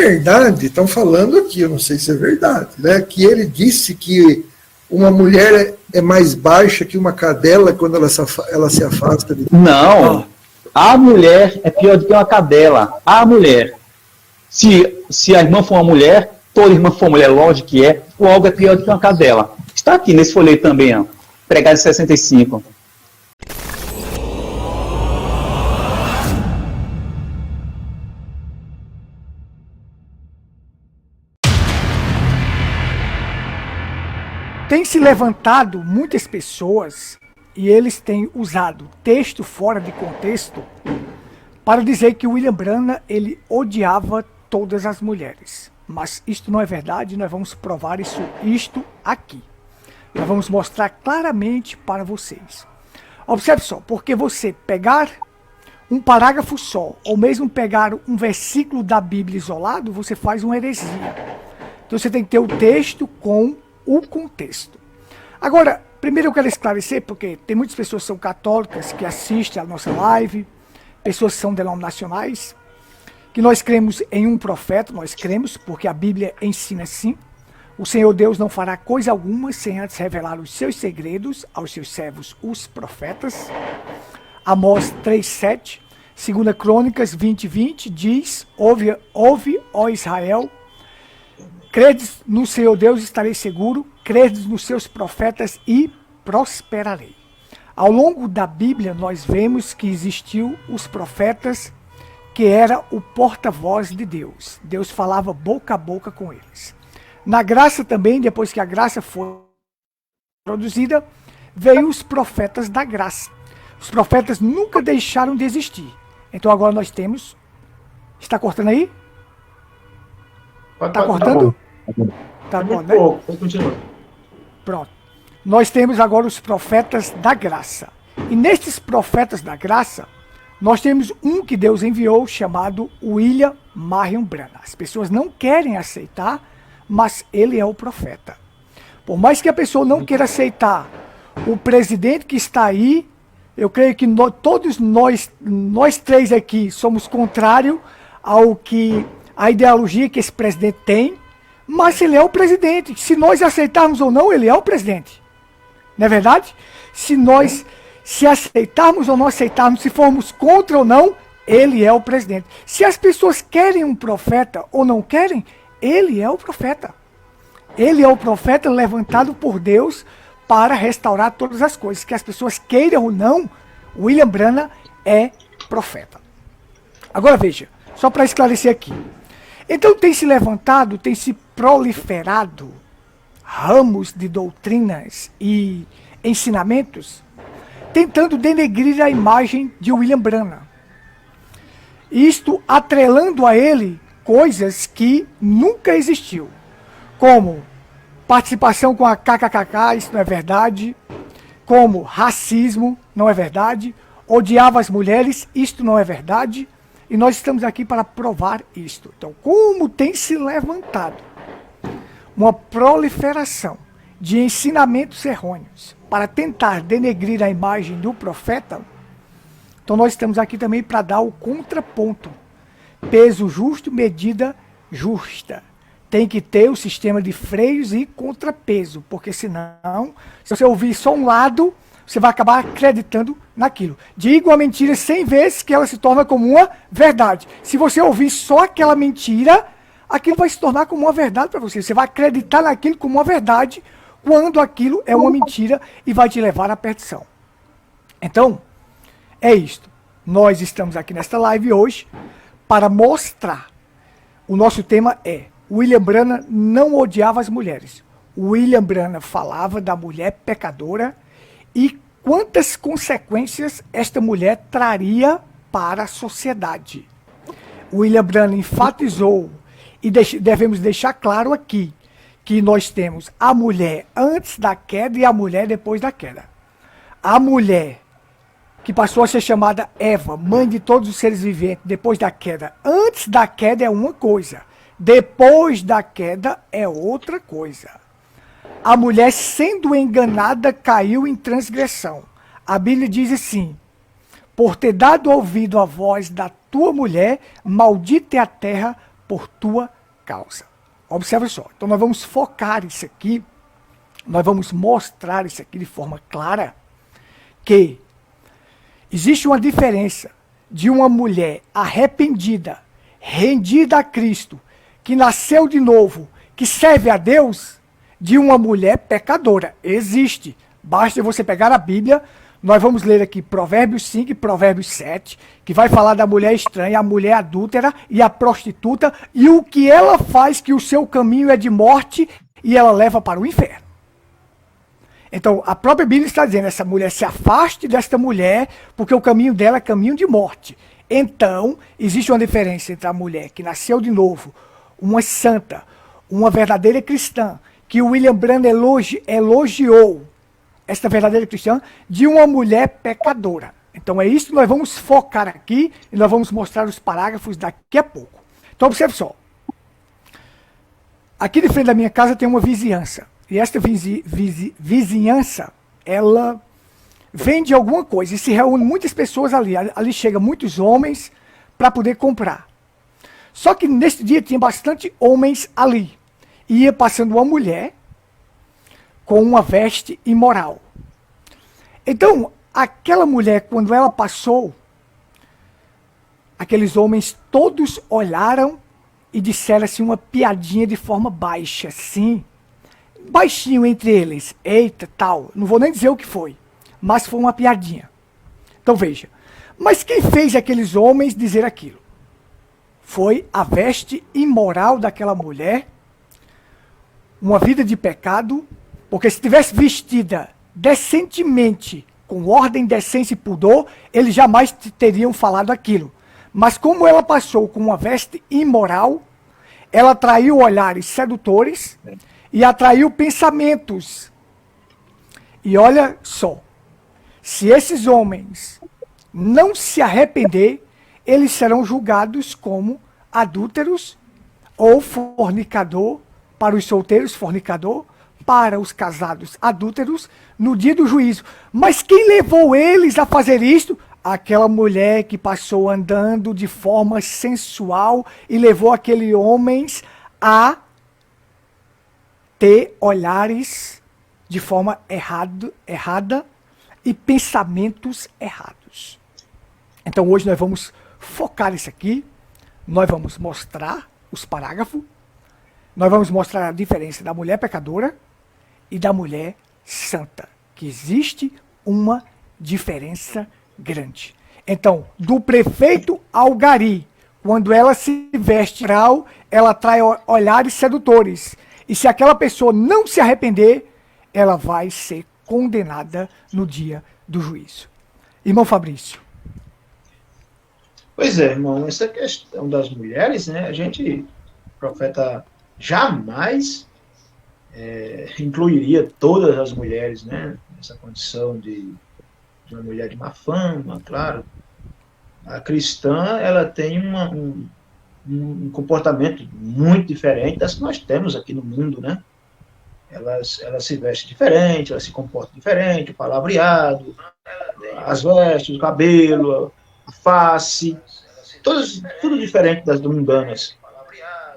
verdade, estão falando aqui, eu não sei se é verdade, né, que ele disse que uma mulher é mais baixa que uma cadela quando ela se afasta de... Não, a mulher é pior do que uma cadela. A mulher. Se a irmã for uma mulher, toda irmã for mulher, lógico que é, logo é pior do que uma cadela. Está aqui nesse folheto também, ó, pregado em 65. Tem se levantado muitas pessoas e eles têm usado texto fora de contexto para dizer que William Branham ele odiava todas as mulheres. Mas isto não é verdade, nós vamos provar isto aqui. Nós vamos mostrar claramente para vocês. Observe só, porque você pegar um parágrafo só, ou mesmo pegar um versículo da Bíblia isolado, você faz uma heresia. Então você tem que ter o texto com o contexto. Agora, primeiro eu quero esclarecer, porque tem muitas pessoas que são católicas que assistem a nossa live, pessoas que são denominacionais, que nós cremos em um profeta, nós cremos, porque a Bíblia ensina assim, o Senhor Deus não fará coisa alguma sem antes revelar os seus segredos aos seus servos, os profetas. Amós 3,7, 2 Crônicas 20:20 diz, ouve, ó Israel, credes no Senhor Deus, estarei seguro, credes nos seus profetas e prosperarei. Ao longo da Bíblia, nós vemos que existiu os profetas, que era o porta-voz de Deus. Deus falava boca a boca com eles. Na graça também, depois que a graça foi produzida, veio os profetas da graça. Os profetas nunca deixaram de existir. Então agora nós temos... Está cortando aí? Está cortando? Tá bom, né? Pronto. Nós temos agora os profetas da graça. E nestes profetas da graça, nós temos um que Deus enviou chamado William Marion Branham. As pessoas não querem aceitar, mas ele é o profeta. Por mais que a pessoa não queira aceitar o presidente que está aí, eu creio que todos nós três aqui somos contrários ao que a ideologia que esse presidente tem, mas ele é o presidente. Se nós aceitarmos ou não, ele é o presidente. Não é verdade? Se aceitarmos ou não aceitarmos, se formos contra ou não, ele é o presidente. Se as pessoas querem um profeta ou não querem, ele é o profeta. Ele é o profeta levantado por Deus para restaurar todas as coisas. Que as pessoas queiram ou não, William Branham é profeta. Agora veja, só para esclarecer aqui. Então tem se levantado, tem se proliferado ramos de doutrinas e ensinamentos tentando denegrir a imagem de William Branham. Isto atrelando a ele coisas que nunca existiu, como participação com a KKK, isso não é verdade, como racismo, não é verdade, odiava as mulheres, isto não é verdade, e nós estamos aqui para provar isto. Então, como tem se levantado uma proliferação de ensinamentos errôneos para tentar denegrir a imagem do profeta, então nós estamos aqui também para dar o contraponto. Peso justo, medida justa. Tem que ter o sistema de freios e contrapeso, porque senão, se você ouvir só um lado, você vai acabar acreditando naquilo. Diga uma mentira 100 vezes que ela se torna como uma verdade. Se você ouvir só aquela mentira, aquilo vai se tornar como uma verdade para você. Você vai acreditar naquilo como uma verdade, quando aquilo é uma mentira e vai te levar à perdição. Então, é isto. Nós estamos aqui nesta live hoje para mostrar. O nosso tema é: William Branham não odiava as mulheres. William Branham falava da mulher pecadora e quantas consequências esta mulher traria para a sociedade. William Branham enfatizou, e devemos deixar claro aqui, que nós temos a mulher antes da queda e a mulher depois da queda. A mulher que passou a ser chamada Eva, mãe de todos os seres viventes, depois da queda. Antes da queda é uma coisa, depois da queda é outra coisa. A mulher, sendo enganada, caiu em transgressão. A Bíblia diz assim: por ter dado ouvido à voz da tua mulher, maldita é a terra por tua causa. Observe só. Então nós vamos focar isso aqui, nós vamos mostrar isso aqui de forma clara, que existe uma diferença de uma mulher arrependida, rendida a Cristo, que nasceu de novo, que serve a Deus, de uma mulher pecadora. Existe. Basta você pegar a Bíblia, nós vamos ler aqui Provérbios 5 e Provérbios 7, que vai falar da mulher estranha, a mulher adúltera e a prostituta, e o que ela faz, que o seu caminho é de morte, e ela leva para o inferno. Então, a própria Bíblia está dizendo, essa mulher se afaste desta mulher, porque o caminho dela é caminho de morte. Então, existe uma diferença entre a mulher que nasceu de novo, uma santa, uma verdadeira cristã, que o William Branham elogiou, esta verdadeira cristã, de uma mulher pecadora. Então é isso que nós vamos focar aqui, e nós vamos mostrar os parágrafos daqui a pouco. Então observe só. Aqui de frente da minha casa tem uma vizinhança. E esta vizinhança, ela vende alguma coisa. E se reúne muitas pessoas ali. Ali chegam muitos homens para poder comprar. Só que neste dia tinha bastante homens ali. E ia passando uma mulher com uma veste imoral. Então, aquela mulher, quando ela passou, aqueles homens todos olharam e disseram assim uma piadinha de forma baixa, assim, baixinho entre eles, eita, tal, não vou nem dizer o que foi, mas foi uma piadinha. Então veja, mas quem fez aqueles homens dizer aquilo? Foi a veste imoral daquela mulher, uma vida de pecado, porque se tivesse vestida decentemente, com ordem, decência e pudor, eles jamais teriam falado aquilo. Mas como ela passou com uma veste imoral, ela atraiu olhares sedutores e atraiu pensamentos. E olha só, se esses homens não se arrepender, eles serão julgados como adúlteros ou fornicador, para os solteiros, fornicador, para os casados, adúlteros, no dia do juízo. Mas quem levou eles a fazer isto? Aquela mulher que passou andando de forma sensual e levou aqueles homens a ter olhares de forma errada e pensamentos errados. Então hoje nós vamos focar isso aqui, nós vamos mostrar os parágrafos, nós vamos mostrar a diferença da mulher pecadora e da mulher santa, que existe uma diferença grande. Então, do prefeito ao gari, quando ela se veste moral, ela atrai olhares sedutores. E se aquela pessoa não se arrepender, ela vai ser condenada no dia do juízo. Irmão Fabrício. Pois é, irmão, essa questão das mulheres, né, o profeta jamais incluiria todas as mulheres, né, nessa condição de uma mulher de má fama, claro. A cristã, ela tem um comportamento muito diferente das que nós temos aqui no mundo, né? Ela se veste diferente, ela se comporta diferente, o palavreado, as vestes, o cabelo, a face, tudo diferente das mundanas.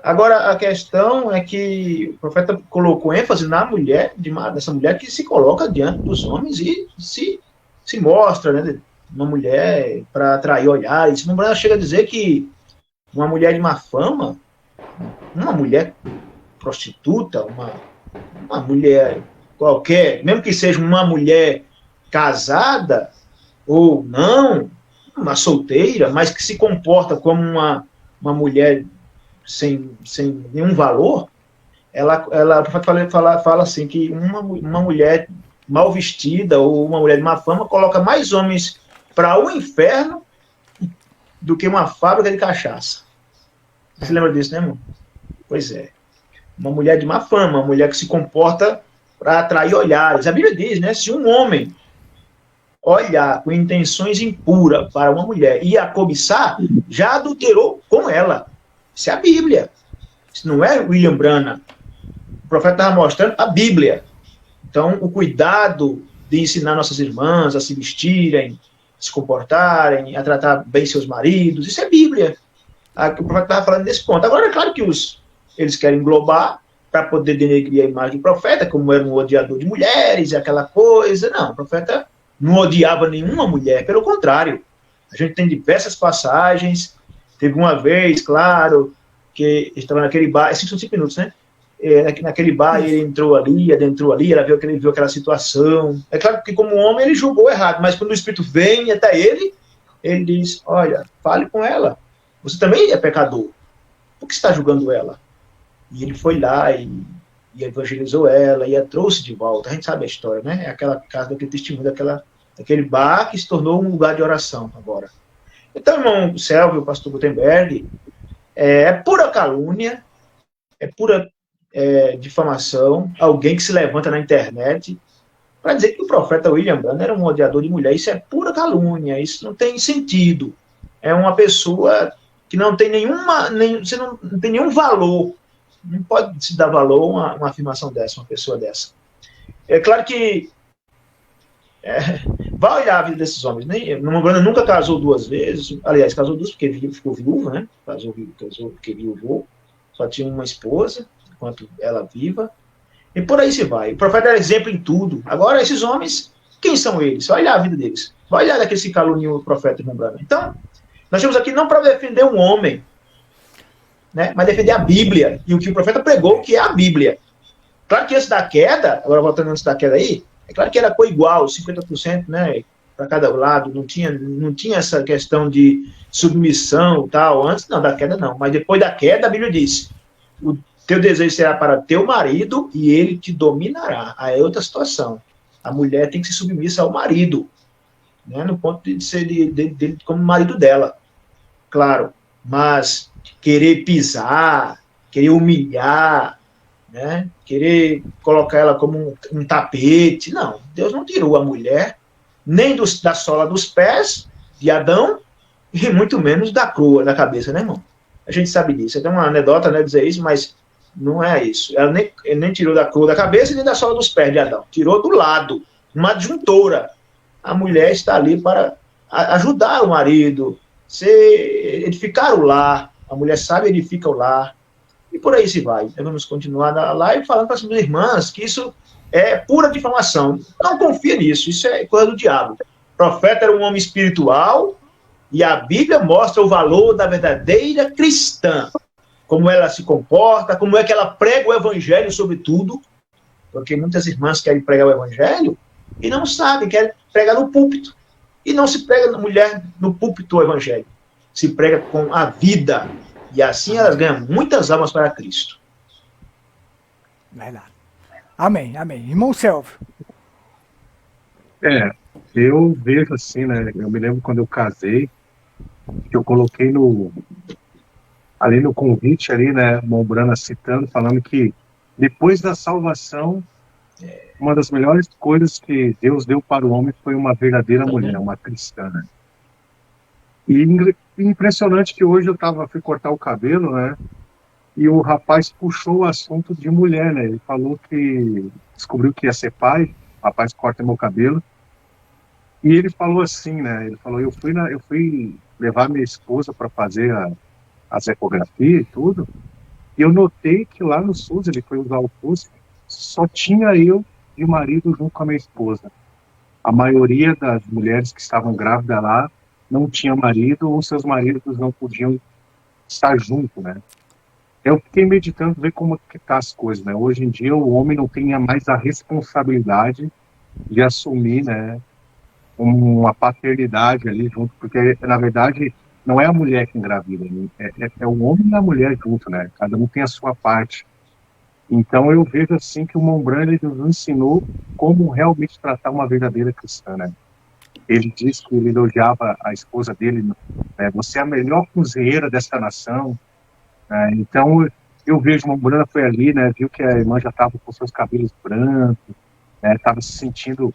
Agora, a questão é que o profeta colocou ênfase na mulher, dessa mulher que se coloca diante dos homens e se mostra, né, uma mulher para atrair olhares. Não chega a dizer que uma mulher de má fama, uma mulher prostituta, uma mulher qualquer, mesmo que seja uma mulher casada ou não, uma solteira, mas que se comporta como uma mulher sem nenhum valor, o profeta fala assim, que uma mulher mal vestida ou uma mulher de má fama coloca mais homens para o inferno do que uma fábrica de cachaça. Você lembra disso, né, irmão? Pois é. Uma mulher de má fama, uma mulher que se comporta para atrair olhares. A Bíblia diz, né, se um homem olhar com intenções impuras para uma mulher e a cobiçar, já adulterou com ela. Isso é a Bíblia. Isso não é William Branham. O profeta estava mostrando a Bíblia. Então, o cuidado de ensinar nossas irmãs a se vestirem, a se comportarem, a tratar bem seus maridos, isso é Bíblia. o profeta estava falando desse ponto. Agora, é claro que eles querem englobar para poder denegrir a imagem do profeta, como era um odiador de mulheres, aquela coisa. Não, o profeta não odiava nenhuma mulher, pelo contrário. A gente tem diversas passagens. Teve uma vez, claro, que estava naquele bar, esses são 5 minutos, né? Naquele bar, ele entrou ali, adentrou ali, ela viu aquela situação. É claro que, como homem, ele julgou errado, mas quando o Espírito vem até ele diz: olha, fale com ela. Você também é pecador. Por que você está julgando ela? E ele foi lá e evangelizou ela e a trouxe de volta. A gente sabe a história, né? É aquela casa daquele testemunho, daquele bar que se tornou um lugar de oração agora. Então, irmão Selvi, o pastor Gutenberg, é pura calúnia, é pura difamação, alguém que se levanta na internet para dizer que o profeta William Branham era um odiador de mulher. Isso é pura calúnia, isso não tem sentido. É uma pessoa que não tem você não tem nenhum valor. Não pode se dar valor a uma afirmação dessa, uma pessoa dessa. É claro que vai olhar a vida desses homens. William Branham nunca casou 2 vezes, aliás, casou 2 porque ficou viúvo, né? Casou porque viúvou, só tinha uma esposa, enquanto ela viva, e por aí se vai. O profeta era exemplo em tudo. Agora, esses homens, quem são eles? Vai olhar a vida deles. Vai olhar daquele que caluniou o profeta William Branham. Então, nós estamos aqui não para defender um homem, né, mas defender a Bíblia, e o que o profeta pregou, que é a Bíblia. Claro que antes da queda, agora voltando antes da queda aí, é claro que era igual, 50%, né, para cada lado, não tinha essa questão de submissão e tal, antes não, da queda não, mas depois da queda a Bíblia diz: o teu desejo será para teu marido e ele te dominará. Aí é outra situação. A mulher tem que ser submissa ao marido, né, no ponto de ser dele como marido dela, claro, mas querer pisar, querer humilhar, né, querer colocar ela como um tapete, não, Deus não tirou a mulher nem da sola dos pés de Adão e muito menos da crua da cabeça, né, irmão? A gente sabe disso. É uma anedota, né, dizer isso, mas não é isso. Ela nem tirou da crua da cabeça nem da sola dos pés de Adão. Tirou do lado, uma adjuntora. A mulher está ali para ajudar o marido, edificar o lar. A mulher sabe edifica o lar. E por aí se vai. Então, vamos continuar na live falando para as minhas irmãs que isso é pura difamação. Não confia nisso, isso é coisa do diabo. O profeta era um homem espiritual e a Bíblia mostra o valor da verdadeira cristã. Como ela se comporta, como é que ela prega o evangelho sobre tudo. Porque muitas irmãs querem pregar o evangelho e não sabem, querem pregar no púlpito. E não se prega mulher no púlpito o evangelho. Se prega com a vida. E assim elas ganham muitas almas para Cristo. Verdade. Amém, amém. Irmão Selvi. Eu vejo assim, né? Eu me lembro quando eu casei, que eu coloquei ali no convite, ali, né? Mombrana citando, falando que depois da salvação, uma das melhores coisas que Deus deu para o homem foi uma verdadeira mulher, uma cristã, né? E impressionante que hoje fui cortar o cabelo, né? E o rapaz puxou o assunto de mulher, né? Ele falou que descobriu que ia ser pai, o rapaz corta meu cabelo. E ele falou assim, né? Ele falou: eu fui levar minha esposa para fazer as ecografias e tudo. E eu notei que lá no SUS, ele foi usar o SUS, só tinha eu e o marido junto com a minha esposa. A maioria das mulheres que estavam grávidas lá não tinha marido, ou seus maridos não podiam estar junto, né? Eu fiquei meditando, ver como que tá as coisas, né? Hoje em dia o homem não tem mais a responsabilidade de assumir, né, uma paternidade ali junto, porque na verdade não é a mulher que engravida, né? É o homem e a mulher junto, né? Cada um tem a sua parte. Então eu vejo assim que o Mombrana, ele nos ensinou como realmente tratar uma verdadeira cristã, né? Ele disse que ele elogiava a esposa dele, né? Você é a melhor cozinheira dessa nação. Então eu vejo o Mombrana foi ali, né? Viu que a irmã já estava com seus cabelos brancos, estava se sentindo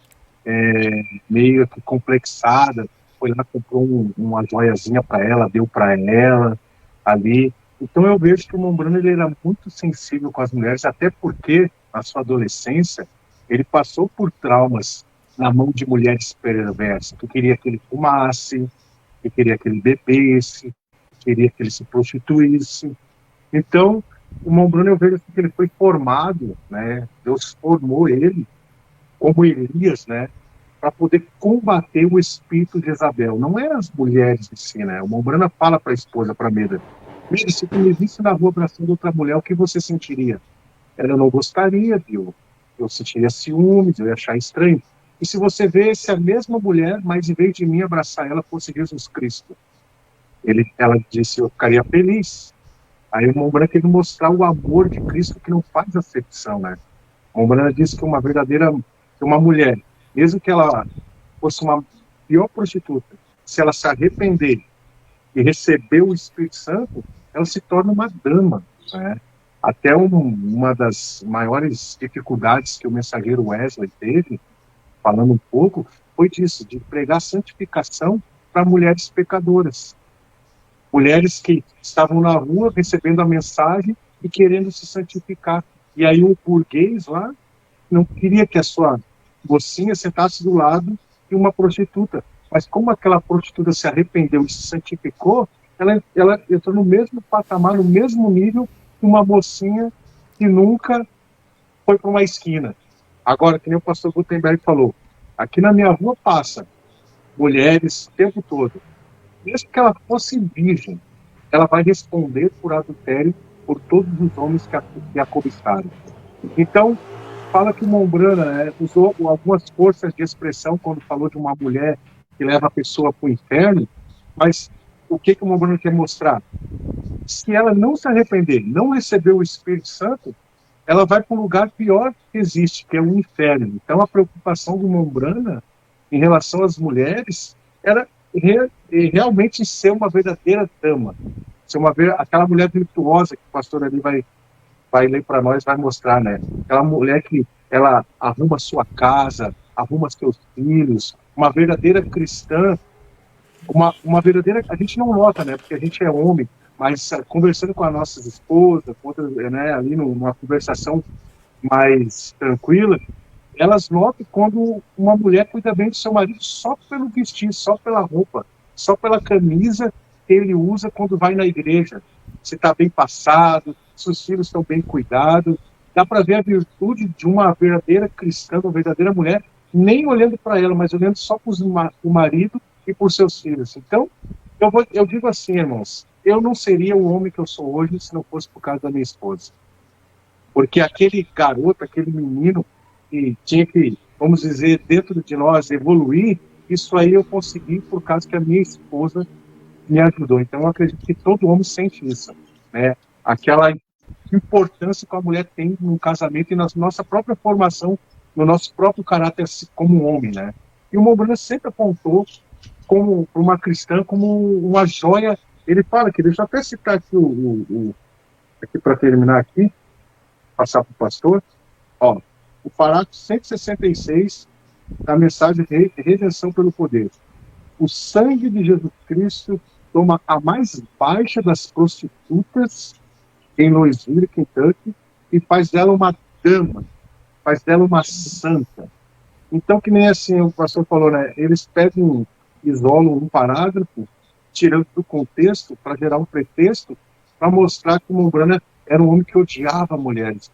meio que complexada, foi lá, comprou uma joiazinha para ela, deu para ela ali. Então eu vejo que o Mombrana, ele era muito sensível com as mulheres, até porque na sua adolescência ele passou por traumas na mão de mulheres perversas, que queria que ele fumasse, que queria que ele bebesse, queria que ele se prostituísse. Então, o irmão Bruno, eu vejo assim, que ele foi formado, né? Deus formou ele como Elias, né? Para poder combater o espírito de Jezabel. Não é as mulheres em si, né? O irmão Bruno fala para a esposa, para Meda, Meda, se tu me visse na rua abraçando outra mulher, o que você sentiria? Ela não gostaria, viu? Eu sentiria ciúmes, eu ia achar estranho. E se você vê se a mesma mulher, mas em vez de mim abraçar ela, fosse Jesus Cristo? Ela disse, eu ficaria feliz. Aí o irmão Branco quer mostrar o amor de Cristo que não faz acepção, né? O irmão Branco diz que uma mulher, mesmo que ela fosse uma pior prostituta, se ela se arrepender e receber o Espírito Santo, ela se torna uma dama, né? Até uma das maiores dificuldades que o mensageiro Wesley teve, falando um pouco, foi disso, de pregar santificação para mulheres pecadoras. Mulheres que estavam na rua recebendo a mensagem e querendo se santificar. E aí o burguês lá não queria que a sua mocinha sentasse do lado de uma prostituta. Mas como aquela prostituta se arrependeu e se santificou, ela entrou no mesmo patamar, no mesmo nível que uma mocinha que nunca foi para uma esquina. Agora, que nem o pastor Gutenberg falou, aqui na minha rua passa mulheres o tempo todo. Mesmo que ela fosse virgem, ela vai responder por adultério por todos os homens que a cobiçaram. Então, fala que o Mombrana, né, usou algumas forças de expressão quando falou de uma mulher que leva a pessoa para o inferno, mas o que o Mombrana quer mostrar? Se ela não se arrepender, não receber o Espírito Santo, ela vai para um lugar pior que existe, que é o inferno. Então, a preocupação do Mombrana em relação às mulheres era realmente ser uma verdadeira dama, ser aquela mulher virtuosa que o pastor ali vai ler para nós, vai mostrar, né? Aquela mulher que ela arruma sua casa, arruma seus filhos, uma verdadeira cristã, uma verdadeira, a gente não nota, né? Porque a gente é homem, mas conversando com as nossas esposas, né, ali numa conversação mais tranquila, elas notam quando uma mulher cuida bem do seu marido só pelo vestir, só pela roupa, só pela camisa que ele usa quando vai na igreja. Se está bem passado, se os filhos estão bem cuidados. Dá para ver a virtude de uma verdadeira cristã, uma verdadeira mulher, nem olhando para ela, mas olhando só para o marido e por seus filhos. Então, eu digo assim, irmãos, eu não seria o homem que eu sou hoje se não fosse por causa da minha esposa. Porque aquele garoto, aquele menino que tinha que, vamos dizer, dentro de nós evoluir, isso aí eu consegui por causa que a minha esposa me ajudou. Então eu acredito que todo homem sente isso, né? Aquela importância que a mulher tem no casamento e na nossa própria formação, no nosso próprio caráter como homem, né? E o Mombrana sempre apontou como uma cristã, como uma joia. Ele fala que, deixa eu até citar aqui aqui para terminar aqui, passar para o pastor, ó, o parágrafo 166 da mensagem de redenção pelo poder. O sangue de Jesus Cristo toma a mais baixa das prostitutas em Louisville, Kentucky, e faz dela uma dama, faz dela uma santa. Então, que nem assim o pastor falou, né? Eles isolam um parágrafo, tirando do contexto, para gerar um pretexto, para mostrar que o Mombrana era um homem que odiava mulheres.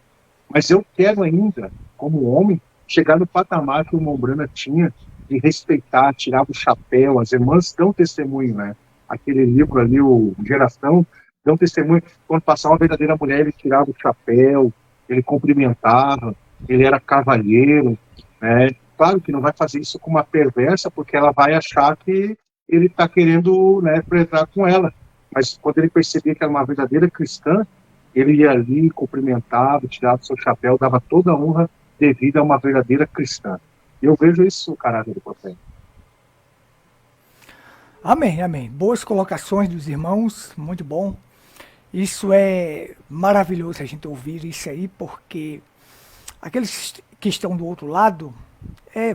Mas eu quero ainda, como homem, chegar no patamar que o Mombrana tinha de respeitar, tirar o chapéu. As irmãs dão testemunho, né? Aquele livro ali, o Geração, dão testemunho. Quando passava uma verdadeira mulher, ele tirava o chapéu, ele cumprimentava, ele era cavalheiro, né? Claro que não vai fazer isso com uma perversa, porque ela vai achar que ele está querendo, né, penetrar com ela. Mas quando ele percebia que era uma verdadeira cristã, ele ia ali, cumprimentava, tirava o seu chapéu, dava toda a honra devida a uma verdadeira cristã. E eu vejo isso no caráter do profeta. Amém, amém. Boas colocações dos irmãos, muito bom. Isso é maravilhoso a gente ouvir isso aí, porque aqueles que estão do outro lado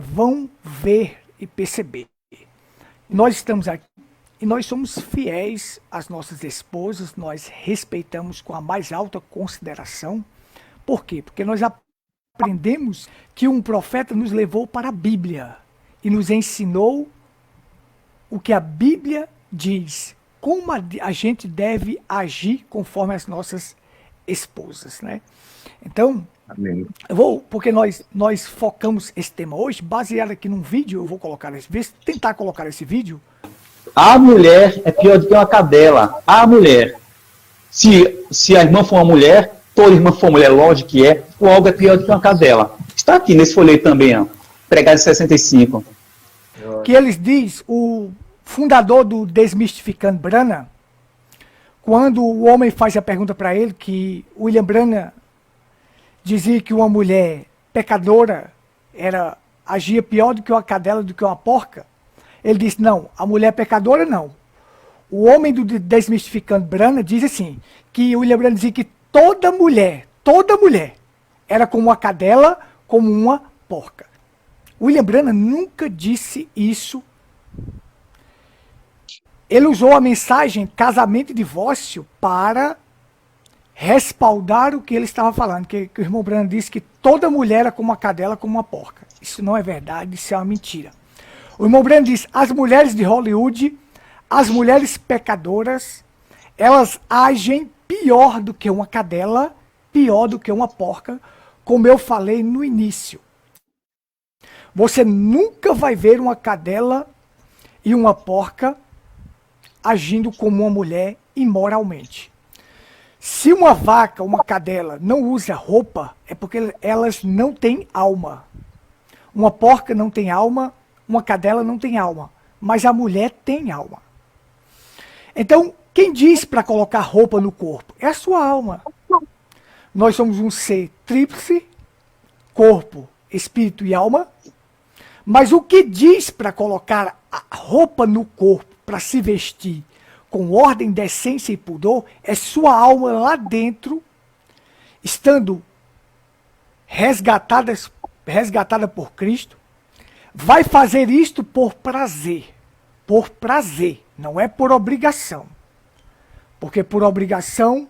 vão ver e perceber. Nós estamos aqui e nós somos fiéis às nossas esposas, nós respeitamos com a mais alta consideração. Por quê? Porque nós aprendemos que um profeta nos levou para a Bíblia e nos ensinou o que a Bíblia diz, como a gente deve agir conforme as nossas esposas, né? Então, Amém. porque nós focamos esse tema hoje, baseado aqui num vídeo, eu vou colocar tentar colocar esse vídeo. A mulher é pior do que uma cadela. A mulher. Se a irmã for uma mulher, toda irmã for mulher, lógico que é, logo é pior do que uma cadela. Está aqui nesse folheto também, ó, pregado em 65. Que eles diz, o fundador do Desmistificando Branham, quando o homem faz a pergunta para ele, que William Branham dizia que uma mulher pecadora agia pior do que uma cadela, do que uma porca, ele disse, não, a mulher pecadora não. O homem do Desmistificando Branham diz assim, que William Branham dizia que toda mulher era como uma cadela, como uma porca. William Branham nunca disse isso. Ele usou a mensagem casamento e divórcio para respaldar o que ele estava falando, que o irmão Branham disse que toda mulher é como uma cadela, como uma porca. Isso não é verdade, isso é uma mentira. O irmão Branham diz, as mulheres de Hollywood, as mulheres pecadoras, elas agem pior do que uma cadela, pior do que uma porca, como eu falei no início. Você nunca vai ver uma cadela e uma porca agindo como uma mulher imoralmente. Se uma vaca, uma cadela, não usa roupa, é porque elas não têm alma. Uma porca não tem alma, uma cadela não tem alma, mas a mulher tem alma. Então, quem diz para colocar roupa no corpo? É a sua alma. Nós somos um ser tríplice, corpo, espírito e alma, mas o que diz para colocar a roupa no corpo, para se vestir com ordem, decência e pudor, é sua alma lá dentro, estando resgatada por Cristo, vai fazer isto por prazer, não é por obrigação, porque por obrigação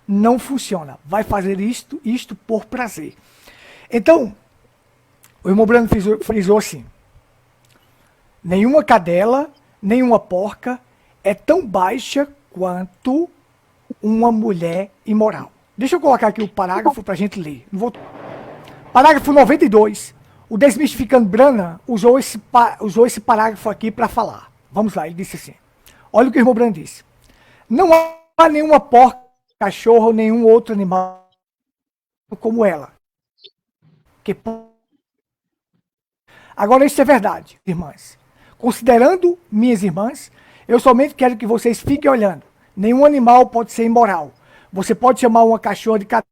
não funciona, vai fazer isto por prazer. Então, o irmão Branham frisou assim, nenhuma cadela, nenhuma porca é tão baixa quanto uma mulher imoral. Deixa eu colocar aqui o parágrafo para a gente ler. Parágrafo 92. O Desmistificando Branham usou esse parágrafo aqui para falar. Vamos lá, ele disse assim. Olha o que o irmão Branham disse. Não há nenhuma porca, cachorro ou nenhum outro animal como ela. Agora isso é verdade, irmãs. Considerando minhas irmãs, eu somente quero que vocês fiquem olhando. Nenhum animal pode ser imoral. Você pode chamar uma cachorra de cadela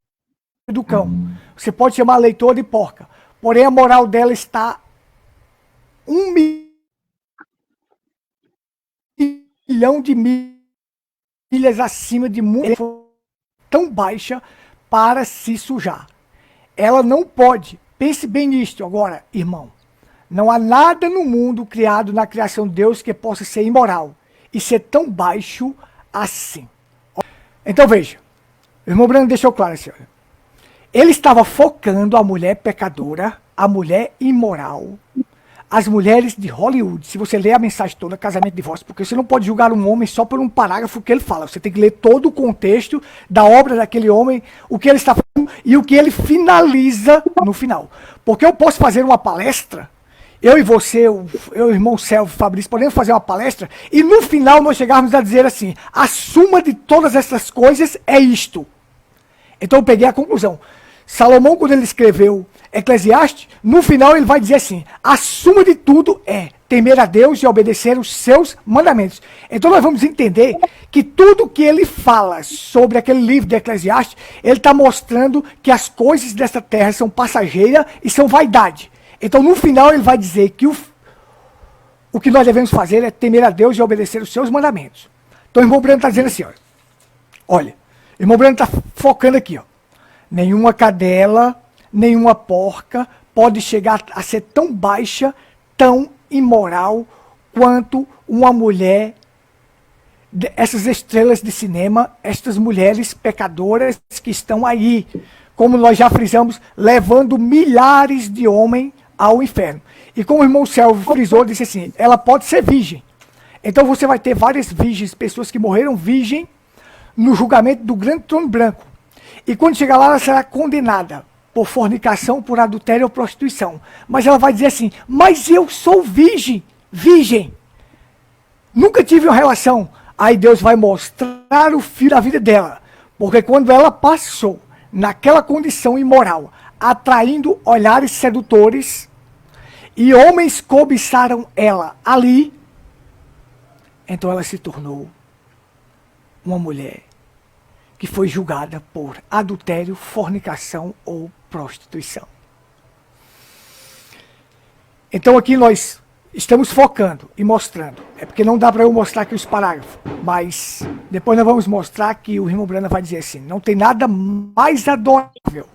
do cão. Você pode chamar a leitora de porca. Porém, a moral dela está 1 milhão de milhas acima de muito tão baixa para se sujar. Ela não pode. Pense bem nisto agora, irmão. Não há nada no mundo criado na criação de Deus que possa ser imoral e ser tão baixo assim. Então veja, o irmão Branham deixou claro assim, olha. Ele estava focando a mulher pecadora, a mulher imoral, as mulheres de Hollywood. Se você ler a mensagem toda, casamento e divórcio, porque você não pode julgar um homem só por um parágrafo que ele fala. Você tem que ler todo o contexto da obra daquele homem, o que ele está falando e o que ele finaliza no final. Porque eu posso fazer uma palestra, eu e você, eu e o irmão Celso Fabrício, podemos fazer uma palestra e no final nós chegarmos a dizer assim, a suma de todas essas coisas é isto. Então eu peguei a conclusão. Salomão, quando ele escreveu Eclesiastes, no final ele vai dizer assim, a suma de tudo é temer a Deus e obedecer os seus mandamentos. Então nós vamos entender que tudo que ele fala sobre aquele livro de Eclesiastes, ele está mostrando que as coisas dessa terra são passageiras e são vaidade. Então no final ele vai dizer que o que nós devemos fazer é temer a Deus e obedecer os seus mandamentos. Então o irmão Branham está dizendo assim, olha, o irmão Branham está focando aqui, ó. Nenhuma cadela, nenhuma porca pode chegar a ser tão baixa, tão imoral, quanto uma mulher, essas estrelas de cinema, estas mulheres pecadoras que estão aí, como nós já frisamos, levando milhares de homens ao inferno. E como o irmão Selvo frisou, disse assim, ela pode ser virgem, Então você vai ter várias virgens, pessoas que morreram virgem no julgamento do grande trono branco. E quando chegar lá, ela será condenada por fornicação, por adultério ou prostituição. Mas ela vai dizer assim, mas eu sou virgem, virgem. Nunca tive uma relação. Aí Deus vai mostrar o fio da vida dela. Porque quando ela passou naquela condição imoral, atraindo olhares sedutores, e homens cobiçaram ela ali, então ela se tornou uma mulher que foi julgada por adultério, fornicação ou prostituição. Então aqui nós estamos focando e mostrando. É porque não dá para eu mostrar aqui os parágrafos, mas depois nós vamos mostrar que o irmão Brana vai dizer assim, não tem nada mais adorável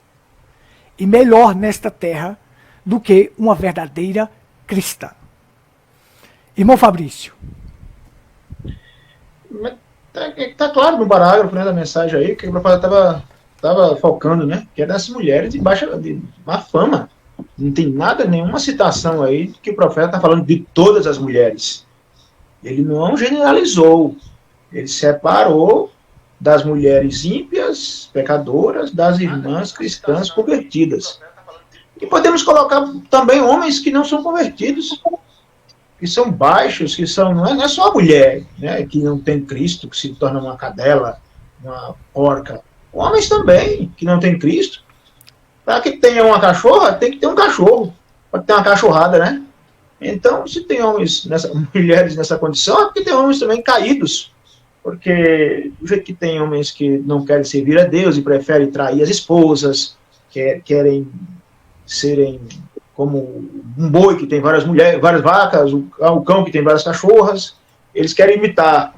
e melhor nesta terra do que uma verdadeira cristã. Irmão Fabrício. Tá claro no parágrafo, né, da mensagem aí, que o profeta estava focando, né, que é das mulheres de má fama. Não tem nada, nenhuma citação aí que o profeta está falando de todas as mulheres. Ele não generalizou. Ele separou das mulheres ímpias, pecadoras, das irmãs cristãs convertidas. E podemos colocar também homens que não são convertidos, que são baixos, que são, não é só a mulher, né, que não tem Cristo, que se torna uma cadela, uma porca. Homens também, que não tem Cristo. Para que tenha uma cachorra, tem que ter um cachorro. Para ter uma cachorrada, né? Então, se tem homens, mulheres nessa condição, é porque tem homens também caídos. Porque do jeito que tem homens que não querem servir a Deus e preferem trair as esposas, querem serem como um boi que tem várias mulheres, várias vacas, o cão que tem várias cachorras, eles querem imitar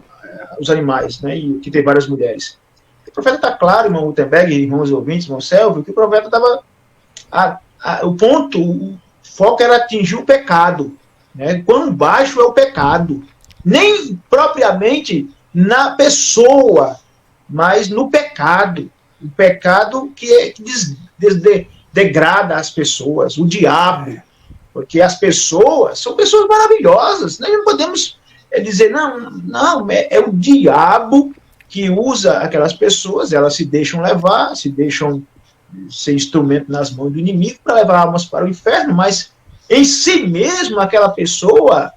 os animais, né? E que tem várias mulheres. O profeta está claro, irmão Gutenberg, irmãos ouvintes, irmão Selvo, que o profeta estava... o foco era atingir o pecado. Né? Quão baixo é o pecado. Nem propriamente na pessoa, mas no pecado. O pecado que degrada as pessoas, o diabo. Porque as pessoas são pessoas maravilhosas. Nós não podemos dizer, não, é o diabo que usa aquelas pessoas, elas se deixam levar, se deixam ser instrumento nas mãos do inimigo para levar almas para o inferno, mas em si mesmo aquela pessoa,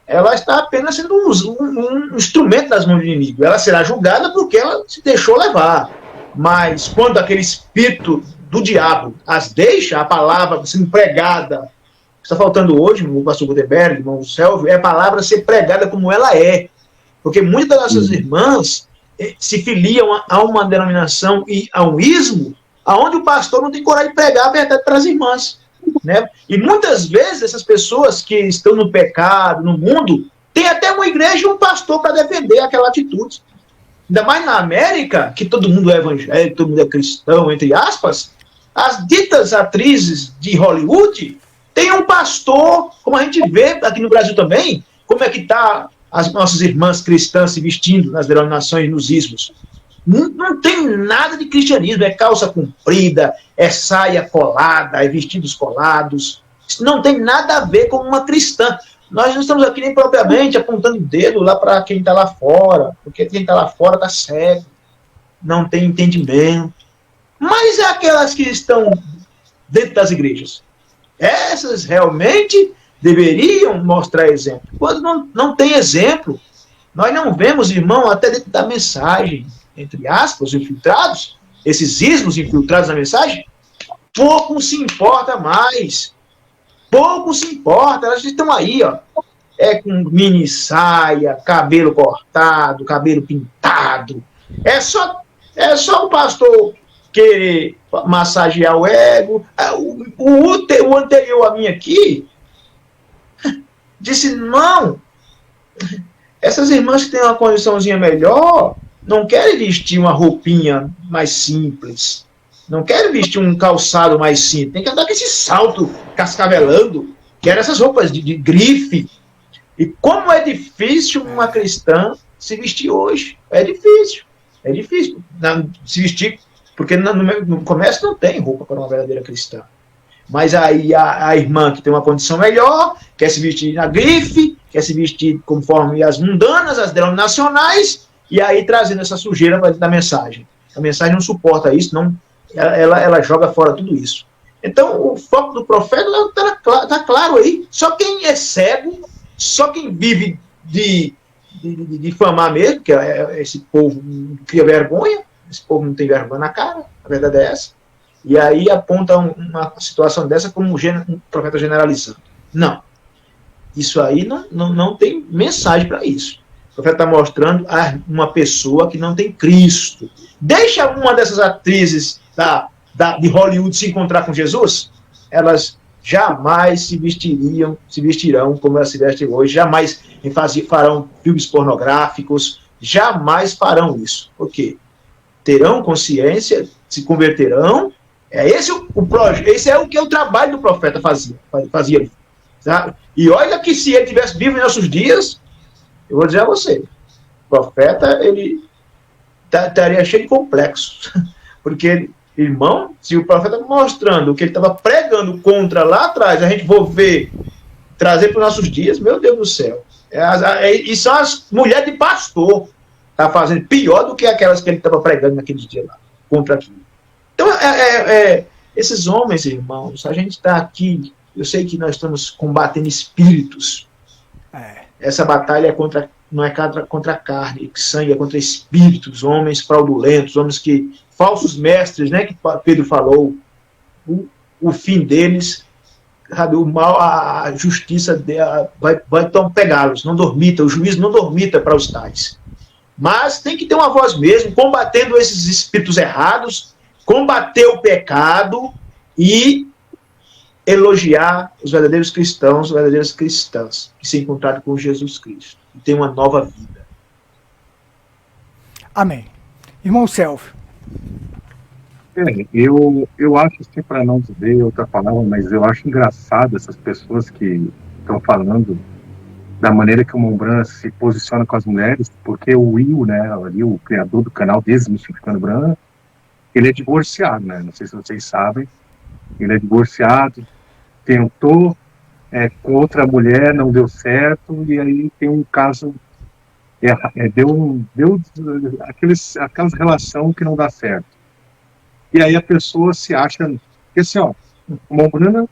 ela está apenas sendo um instrumento nas mãos do inimigo. Ela será julgada porque ela se deixou levar. Mas quando aquele espírito do diabo as deixa, a palavra sendo pregada, está faltando hoje, o pastor Gutenberg, irmão Selvo, é a palavra ser pregada como ela é. Porque muitas das nossas irmãs se filiam a uma denominação e a um ismo, aonde o pastor não tem coragem de pregar a verdade para as irmãs. Né? E muitas vezes essas pessoas que estão no pecado, no mundo, tem até uma igreja e um pastor para defender aquela atitude. Ainda mais na América, que todo mundo é evangélico, todo mundo é cristão, entre aspas, as ditas atrizes de Hollywood têm um pastor, como a gente vê aqui no Brasil também, como é que está as nossas irmãs cristãs se vestindo nas denominações, nos ismos. Não tem nada de cristianismo, é calça comprida, é saia colada, é vestidos colados. Isso não tem nada a ver com uma cristã. Nós não estamos aqui nem propriamente apontando o dedo lá para quem está lá fora, porque quem está lá fora está cego, não tem entendimento. Mas é aquelas que estão dentro das igrejas. Essas realmente deveriam mostrar exemplo. Quando não tem exemplo, nós não vemos, irmão, até dentro da mensagem, entre aspas, os infiltrados, esses ismos infiltrados na mensagem, pouco se importa mais. Pouco se importa, elas estão aí, ó. Com mini saia, cabelo cortado, cabelo pintado. É só o pastor querer massagear o ego. O anterior a mim aqui disse, não, essas irmãs que têm uma condiçãozinha melhor não querem vestir uma roupinha mais simples, não querem vestir um calçado mais simples, tem que andar com esse salto cascavelando, querem essas roupas de grife. E como é difícil uma cristã se vestir hoje, é difícil se vestir, porque no comércio não tem roupa para uma verdadeira cristã. Mas aí a irmã que tem uma condição melhor, quer se vestir na grife, quer se vestir conforme as mundanas, as denominacionais, e aí trazendo essa sujeira para dentro da mensagem. A mensagem não suporta isso, não, ela joga fora tudo isso. Então, o foco do profeta está claro aí. Só quem é cego, só quem vive de difamar mesmo, que esse povo não cria vergonha, esse povo não tem vergonha na cara, a verdade é essa. E aí aponta uma situação dessa como um profeta generalizando. Não. Isso aí não tem mensagem para isso. O profeta está mostrando uma pessoa que não tem Cristo. Deixa uma dessas atrizes de Hollywood se encontrar com Jesus, elas jamais se vestirão como elas se vestem hoje, jamais farão filmes pornográficos, jamais farão isso. Por quê? Terão consciência, se converterão. Esse é o que o trabalho do profeta fazia. Sabe? E olha que se ele tivesse vivo em nossos dias, eu vou dizer a você, o profeta, ele estaria cheio de complexos. Porque, irmão, se o profeta mostrando o que ele estava pregando contra lá atrás, a gente for ver, trazer para os nossos dias, meu Deus do céu. E são as mulheres de pastor tá fazendo pior do que aquelas que ele estava pregando naqueles dias lá, contra aquilo. Então, esses homens, irmãos, a gente está aqui, eu sei que nós estamos combatendo espíritos. Essa batalha não é contra a carne, sangue, é contra espíritos, homens fraudulentos, homens falsos mestres, né, que Pedro falou, o fim deles, sabe, o mal, a justiça vai então pegá-los, não dormita, o juízo não dormita para os tais. Mas tem que ter uma voz mesmo, combatendo esses espíritos errados, combater o pecado e elogiar os verdadeiros cristãos, as verdadeiras cristãs, que se encontraram com Jesus Cristo e têm uma nova vida. Amém. Irmão Selfie. Eu acho, assim, para não dizer outra palavra, mas eu acho engraçado essas pessoas que estão falando da maneira que o Mombran se posiciona com as mulheres, porque o Will, né, ali, o criador do canal Desmistificando Bran, ele é divorciado, né? Não sei se vocês sabem. Ele é divorciado, tentou com outra mulher, não deu certo, e aí tem um caso, deu aquelas relações que não dá certo. E aí a pessoa se acha, porque assim, ó, o Mombran,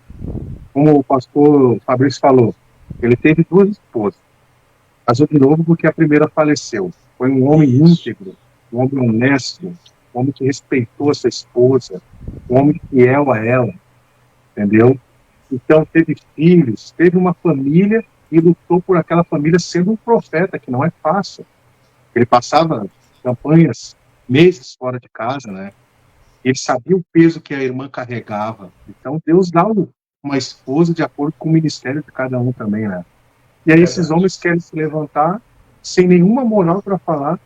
como o pastor Fabrício falou, ele teve 2 esposas. Casou de novo porque a primeira faleceu. Foi um homem íntegro, um homem honesto, um homem que respeitou a sua esposa, um homem fiel a ela, entendeu? Então teve filhos, teve uma família e lutou por aquela família sendo um profeta, que não é fácil. Ele passava campanhas, meses fora de casa, né? Ele sabia o peso que a irmã carregava. Então Deus dá uma esposa de acordo com o ministério de cada um também, né? E aí esses homens querem se levantar sem nenhuma moral para falar.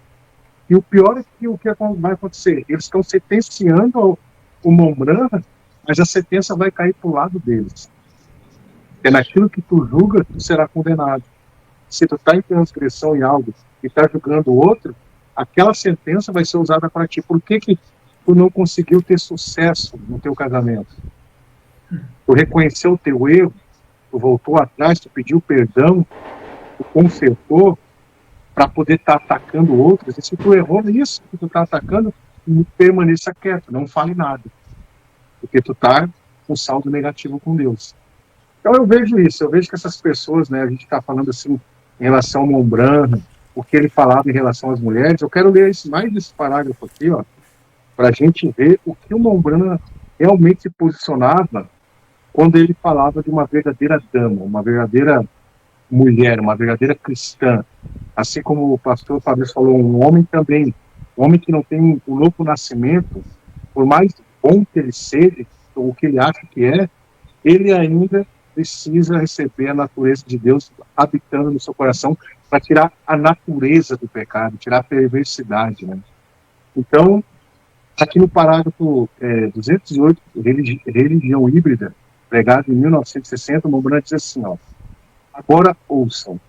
E o pior é que o que vai acontecer? Eles estão sentenciando o Mombran, mas a sentença vai cair para o lado deles. É naquilo que tu julga, tu será condenado. Se tu está em transgressão em algo e está julgando o outro, aquela sentença vai ser usada para ti. Por que tu não conseguiu ter sucesso no teu casamento? Tu reconheceu o teu erro, tu voltou atrás, tu pediu perdão, tu consertou para poder estar atacando outros. E se tu errou nisso que tu está atacando, permaneça quieto, não fale nada. Porque tu está com saldo negativo com Deus. Então eu vejo isso, eu vejo que essas pessoas, né, a gente está falando assim em relação ao Mombran, o que ele falava em relação às mulheres. Eu quero ler mais desse parágrafo aqui, ó, para a gente ver o que o Mombran realmente se posicionava quando ele falava de uma verdadeira dama, uma verdadeira mulher, uma verdadeira cristã. Assim como o pastor Fabrício falou, um homem também, um homem que não tem o novo nascimento, por mais bom que ele seja, ou o que ele acha que é, ele ainda precisa receber a natureza de Deus habitando no seu coração para tirar a natureza do pecado, tirar a perversidade, né? Então, aqui no parágrafo 208, religião híbrida, pregado em 1960, o Mombran diz assim, ó: agora ouçam,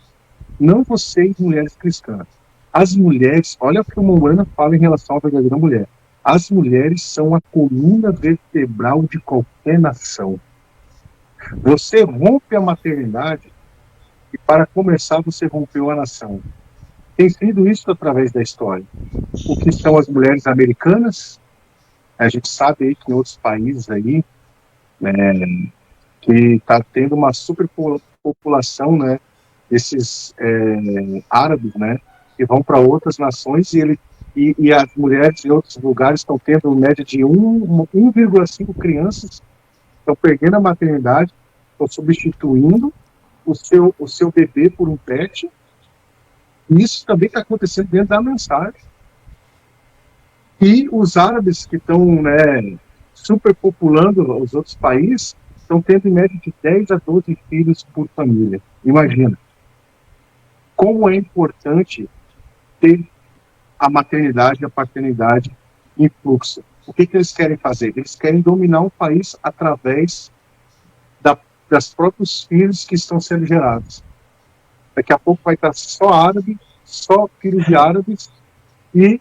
não vocês, mulheres cristãs, as mulheres, olha o que o Mombran fala em relação à verdadeira mulher, as mulheres são a coluna vertebral de qualquer nação. Você rompe a maternidade e para começar você rompeu a nação. Tem sido isso através da história. O que são as mulheres americanas? A gente sabe aí que em outros países aí, né, que está tendo uma superpopulação, né, desses árabes, né, que vão para outras nações e as mulheres em outros lugares estão tendo média de 1,5 crianças, estão perdendo a maternidade, estão substituindo o seu bebê por um pet. E isso também está acontecendo dentro da mensagem. E os árabes que estão, né, superpopulando os outros países estão tendo em média de 10 a 12 filhos por família. Imagina. Como é importante ter a maternidade e a paternidade em fluxo. O que eles querem fazer? Eles querem dominar o país através das próprios filhos que estão sendo gerados. Daqui a pouco vai estar só árabe, só filhos de árabes, e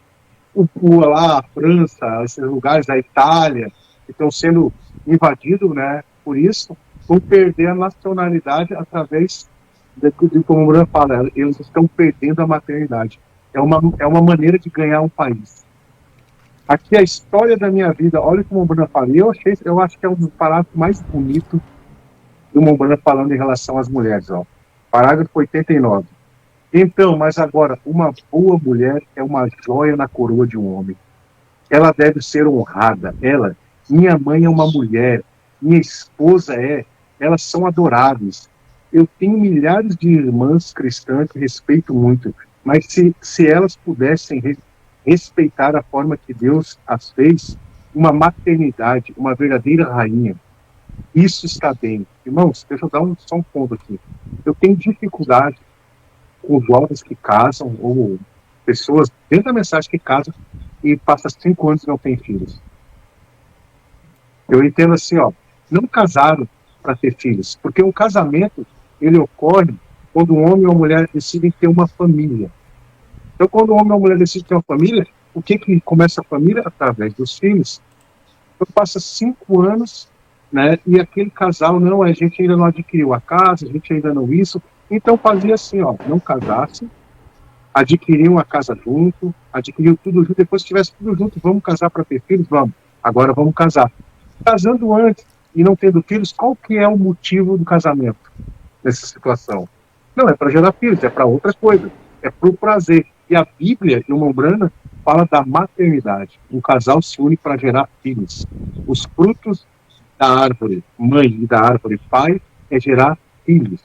lá a França, esses lugares, a Itália, que estão sendo invadidos, né, por isso, vão perder a nacionalidade através de como o Bruno fala, eles estão perdendo a maternidade. É uma maneira de ganhar um país. Aqui a história da minha vida, olha como o Bruno fala, eu acho que é um dos parágrafos mais bonitos do Mombrana falando em relação às mulheres, ó. Parágrafo 89. Então, mas agora, uma boa mulher é uma joia na coroa de um homem. Ela deve ser honrada. Minha mãe é uma mulher, minha esposa elas são adoráveis. Eu tenho milhares de irmãs cristãs que respeito muito, mas se elas pudessem respeitar a forma que Deus as fez, uma maternidade, uma verdadeira rainha, isso está bem. Irmãos, deixa eu dar só um ponto aqui. Eu tenho dificuldade com jovens que casam, ou pessoas dentro da mensagem que casam e passam 5 anos e não têm filhos. Eu entendo assim, ó, não casaram para ter filhos, porque um casamento, ele ocorre quando um homem ou uma mulher decidem ter uma família. Então, quando um homem ou uma mulher decide ter uma família, o que começa a família? Através dos filhos. Então, passa 5 anos, né, e aquele casal, não, a gente ainda não adquiriu a casa, a gente ainda não isso. Então, fazia assim, ó, não casasse, adquiriam a casa junto, adquiriam tudo junto, depois que tivesse tudo junto, vamos casar para ter filhos? Vamos. Agora vamos casar. Casando antes e não tendo filhos, qual que é o motivo do casamento nessa situação? Não é para gerar filhos, é para outra coisa, é para o prazer. E a Bíblia, de Mombrana, fala da maternidade. Um casal se une para gerar filhos. Os frutos da árvore mãe e da árvore pai é gerar filhos.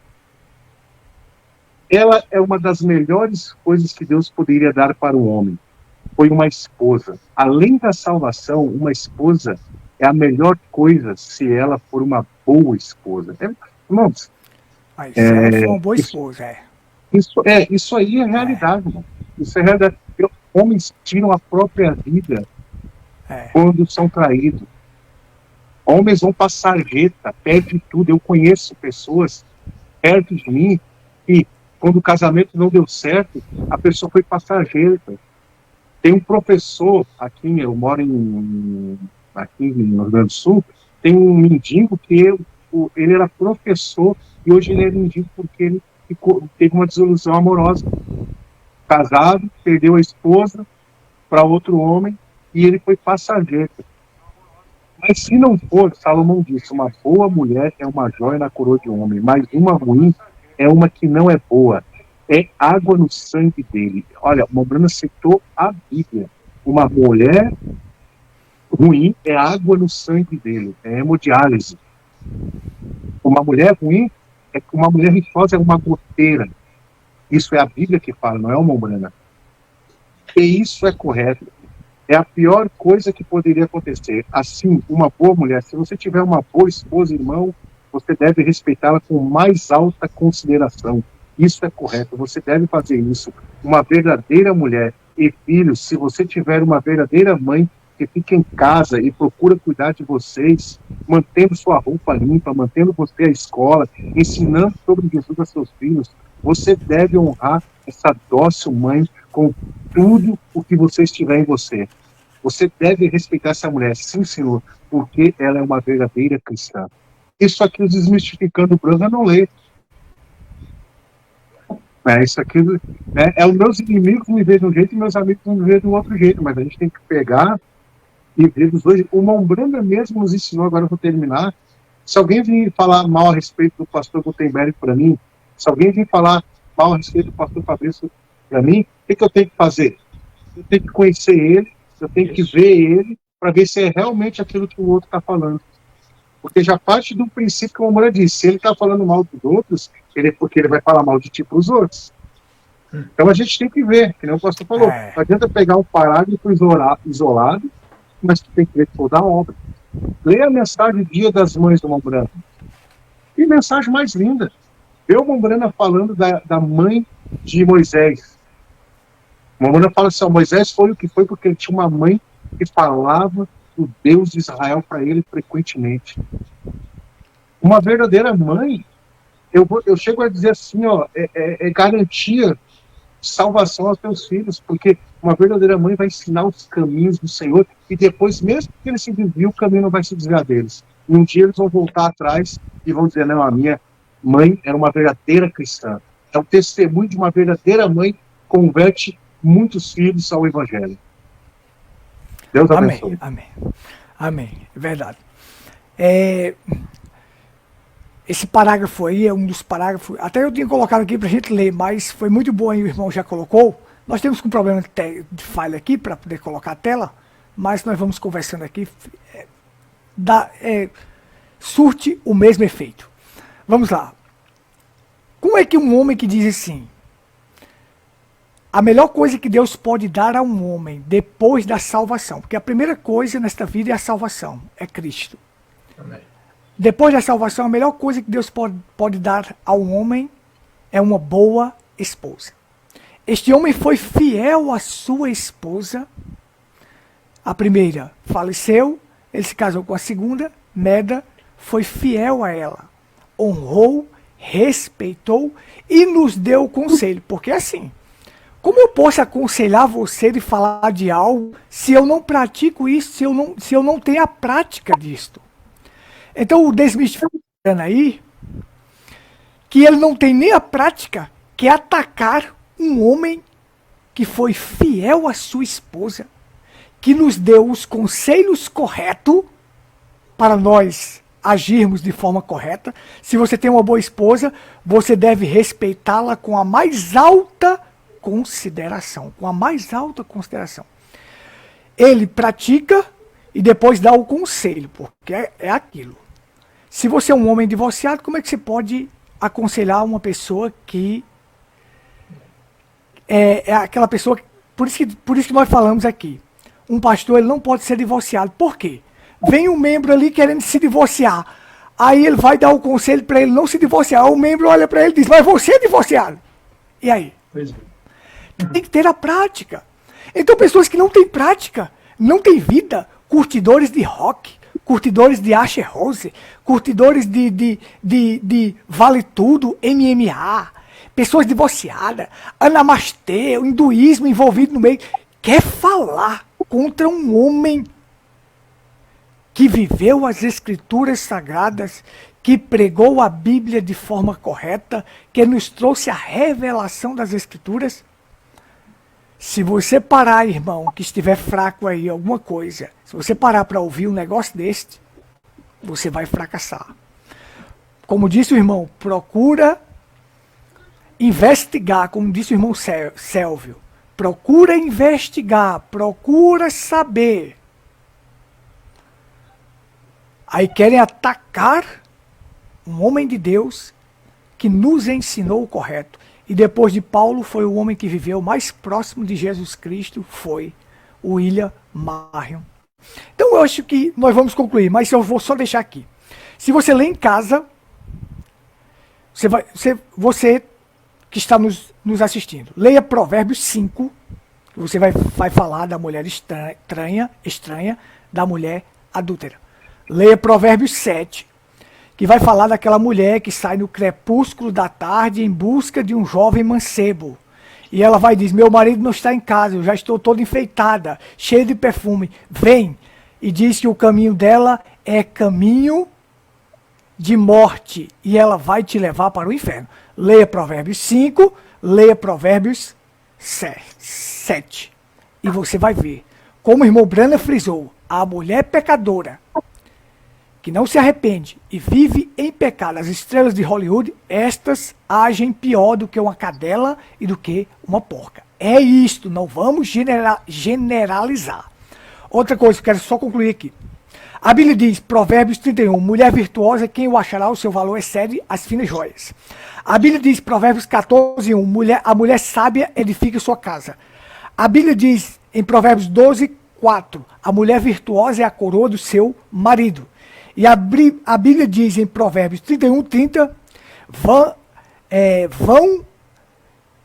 Ela é uma das melhores coisas que Deus poderia dar para o homem. Foi uma esposa. Além da salvação, uma esposa é a melhor coisa se ela for uma boa esposa. Irmãos, mas ela foi uma boa esposa, Isso aí é realidade, irmão. Isso é realidade. Homens tiram a própria vida quando são traídos. Homens vão para a sarjeta, perdem tudo. Eu conheço pessoas perto de mim que, quando o casamento não deu certo, a pessoa foi para a sarjeta. Tem um professor aqui, eu moro aqui no Rio Grande do Sul, tem um mendigo que ele era professor e hoje ele é mendigo porque ele teve uma desilusão amorosa. Casado, perdeu a esposa para outro homem e ele foi passageiro. Mas se não for, Salomão disse, uma boa mulher é uma joia na coroa de um homem, mas uma ruim é uma que não é boa. É água no sangue dele. Olha, o Mombrana citou a Bíblia. Uma mulher ruim é água no sangue dele, é hemodiálise. Uma mulher ruim uma mulher richosa é uma goteira. Isso é a Bíblia que fala, não é o Mombrana. E isso é correto. É a pior coisa que poderia acontecer. Assim, uma boa mulher, se você tiver uma boa esposa, irmão, você deve respeitá-la com mais alta consideração. Isso é correto, você deve fazer isso. Uma verdadeira mulher e filhos, se você tiver uma verdadeira mãe que fica em casa e procura cuidar de vocês, mantendo sua roupa limpa, mantendo você à escola, ensinando sobre Jesus a seus filhos, você deve honrar essa dócil mãe com tudo o que você estiver em você. Você deve respeitar essa mulher, sim, Senhor, porque ela é uma verdadeira cristã. Isso aqui, os Desmistificando Branca não lê. Isso aqui, né, os meus inimigos me veem de um jeito e meus amigos me veem de um outro jeito, mas a gente tem que pegar e ver dos dois. O Mombrana mesmo nos ensinou, agora eu vou terminar, se alguém vir falar mal a respeito do pastor Gutenberg para mim, se alguém vir falar mal a respeito do pastor Fabrício para mim, o que eu tenho que fazer? Eu tenho que conhecer ele, eu tenho que ver ele, para ver se é realmente aquilo que o outro está falando. Porque já parte do princípio que o Mombrana disse, se ele está falando mal dos outros, porque ele vai falar mal de ti para os outros. Então a gente tem que ver, que nem o pastor falou, não adianta pegar um parágrafo isolado, mas tu tem que ver toda a obra. Leia a mensagem Dia das Mães do Mombrana. Que mensagem mais linda. Vê o Mombrana falando da mãe de Moisés. O Mombrana fala assim, Moisés foi o que foi porque ele tinha uma mãe que falava do Deus de Israel para ele frequentemente. Uma verdadeira mãe, eu chego a dizer assim, é garantia de salvação aos teus filhos, porque uma verdadeira mãe vai ensinar os caminhos do Senhor, e depois, mesmo que eles se desviem, o caminho não vai se desviar deles. E um dia eles vão voltar atrás e vão dizer, não, a minha mãe era uma verdadeira cristã. É o testemunho de uma verdadeira mãe que converte muitos filhos ao Evangelho. Deus abençoe. Amém. Amém. É verdade. Esse parágrafo aí é um dos parágrafos, até eu tinha colocado aqui para a gente ler, mas foi muito bom aí, o irmão já colocou. Nós temos um problema de falha aqui para poder colocar a tela, mas nós vamos conversando aqui, surte o mesmo efeito. Vamos lá. Como é que um homem que diz assim, a melhor coisa que Deus pode dar a um homem depois da salvação, porque a primeira coisa nesta vida é a salvação, é Cristo. Amém. Depois da salvação, a melhor coisa que Deus pode dar ao homem é uma boa esposa. Este homem foi fiel à sua esposa. A primeira faleceu, ele se casou com a segunda, Meda, foi fiel a ela. Honrou, respeitou e nos deu conselho. Porque assim, como eu posso aconselhar você de falar de algo se eu não pratico isso, se eu não tenho a prática disto? Então o desmistificando aí, que ele não tem nem a prática, que é atacar um homem que foi fiel à sua esposa, que nos deu os conselhos corretos para nós agirmos de forma correta. Se você tem uma boa esposa, você deve respeitá-la com a mais alta consideração, Ele pratica e depois dá o conselho, porque é aquilo. Se você é um homem divorciado, como é que você pode aconselhar uma pessoa que é aquela pessoa... Por isso que nós falamos aqui. Um pastor, ele não pode ser divorciado. Por quê? Vem um membro ali querendo se divorciar. Aí ele vai dar o conselho para ele não se divorciar. O membro olha para ele e diz, mas você é divorciado. E aí? Pois é. Tem que ter a prática. Então pessoas que não têm prática, não têm vida, curtidores de rock, curtidores de Asher Rose, curtidores de Vale Tudo, MMA, pessoas divorciadas, Anamastê, o hinduísmo envolvido no meio, quer falar contra um homem que viveu as escrituras sagradas, que pregou a Bíblia de forma correta, que nos trouxe a revelação das escrituras. Se você parar, irmão, que estiver fraco aí alguma coisa, se você parar para ouvir um negócio deste, você vai fracassar. Como disse o irmão, procura investigar, como disse o irmão Sélvio, procura investigar, procura saber. Aí querem atacar um homem de Deus que nos ensinou o correto. E depois de Paulo, foi o homem que viveu mais próximo de Jesus Cristo, foi o William Marion. Então eu acho que nós vamos concluir, mas eu vou só deixar aqui. Se você lê em casa, você que está nos assistindo, leia Provérbios 5, que você vai falar da mulher estranha, da mulher adúltera. Leia Provérbios 7, que vai falar daquela mulher que sai no crepúsculo da tarde em busca de um jovem mancebo. E ela vai dizer, meu marido não está em casa, eu já estou toda enfeitada, cheia de perfume. Vem. E diz que o caminho dela é caminho de morte. E ela vai te levar para o inferno. Leia Provérbios 5, leia Provérbios 7. E você vai ver, como o irmão Brana frisou, a mulher pecadora, que não se arrepende e vive em pecado, as estrelas de Hollywood, estas agem pior do que uma cadela e do que uma porca. É isto, não vamos generalizar. Outra coisa que eu quero só concluir aqui. A Bíblia diz, Provérbios 31, mulher virtuosa, quem o achará, o seu valor excede as finas joias. A Bíblia diz, Provérbios 14, 1, a mulher sábia edifica sua casa. A Bíblia diz, em Provérbios 12, 4, a mulher virtuosa é a coroa do seu marido. E a Bíblia diz em Provérbios 31, 30,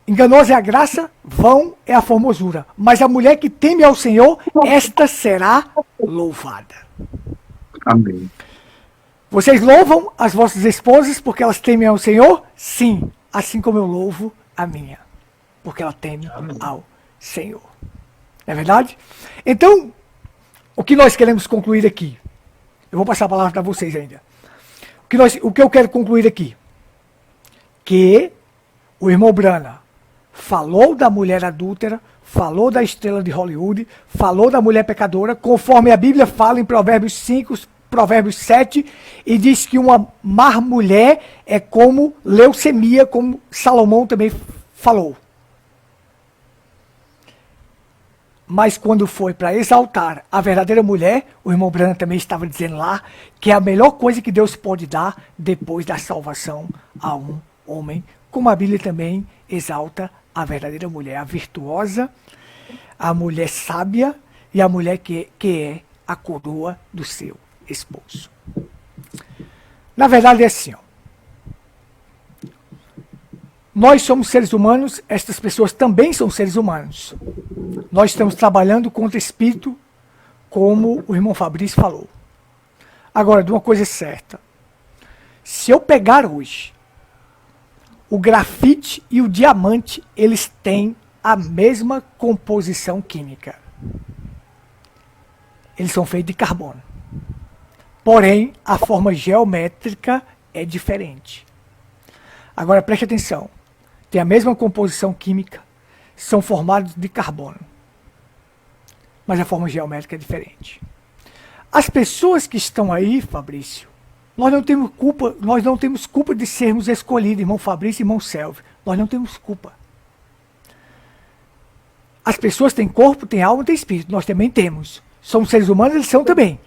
enganosa é a graça, vão é a formosura. Mas a mulher que teme ao Senhor, esta será louvada. Amém. Vocês louvam as vossas esposas porque elas temem ao Senhor? Sim, assim como eu louvo a minha, porque ela teme ao Senhor. Não é verdade? Então, o que nós queremos concluir aqui? Eu vou passar a palavra para vocês ainda. O que eu quero concluir aqui? Que o irmão Brana falou da mulher adúltera, falou da estrela de Hollywood, falou da mulher pecadora, conforme a Bíblia fala em Provérbios 5, Provérbios 7, e diz que uma má mulher é como leucemia, como Salomão também falou. Mas quando foi para exaltar a verdadeira mulher, o irmão Brana também estava dizendo lá que é a melhor coisa que Deus pode dar depois da salvação a um homem, como a Bíblia também exalta a verdadeira mulher, a virtuosa, a mulher sábia e a mulher que é a coroa do seu esposo. Na verdade é assim, ó. Nós somos seres humanos, estas pessoas também são seres humanos. Nós estamos trabalhando contra espírito, como o irmão Fabrício falou. Agora, de uma coisa certa. Se eu pegar hoje o grafite e o diamante, eles têm a mesma composição química. Eles são feitos de carbono. Porém, a forma geométrica é diferente. Agora, preste atenção. Tem a mesma composição química, são formados de carbono. Mas a forma geométrica é diferente. As pessoas que estão aí, Fabrício, nós não temos culpa de sermos escolhidos, irmão Fabrício e irmão Selvi. Nós não temos culpa. As pessoas têm corpo, têm alma, têm espírito. Nós também temos. Somos seres humanos, eles são também.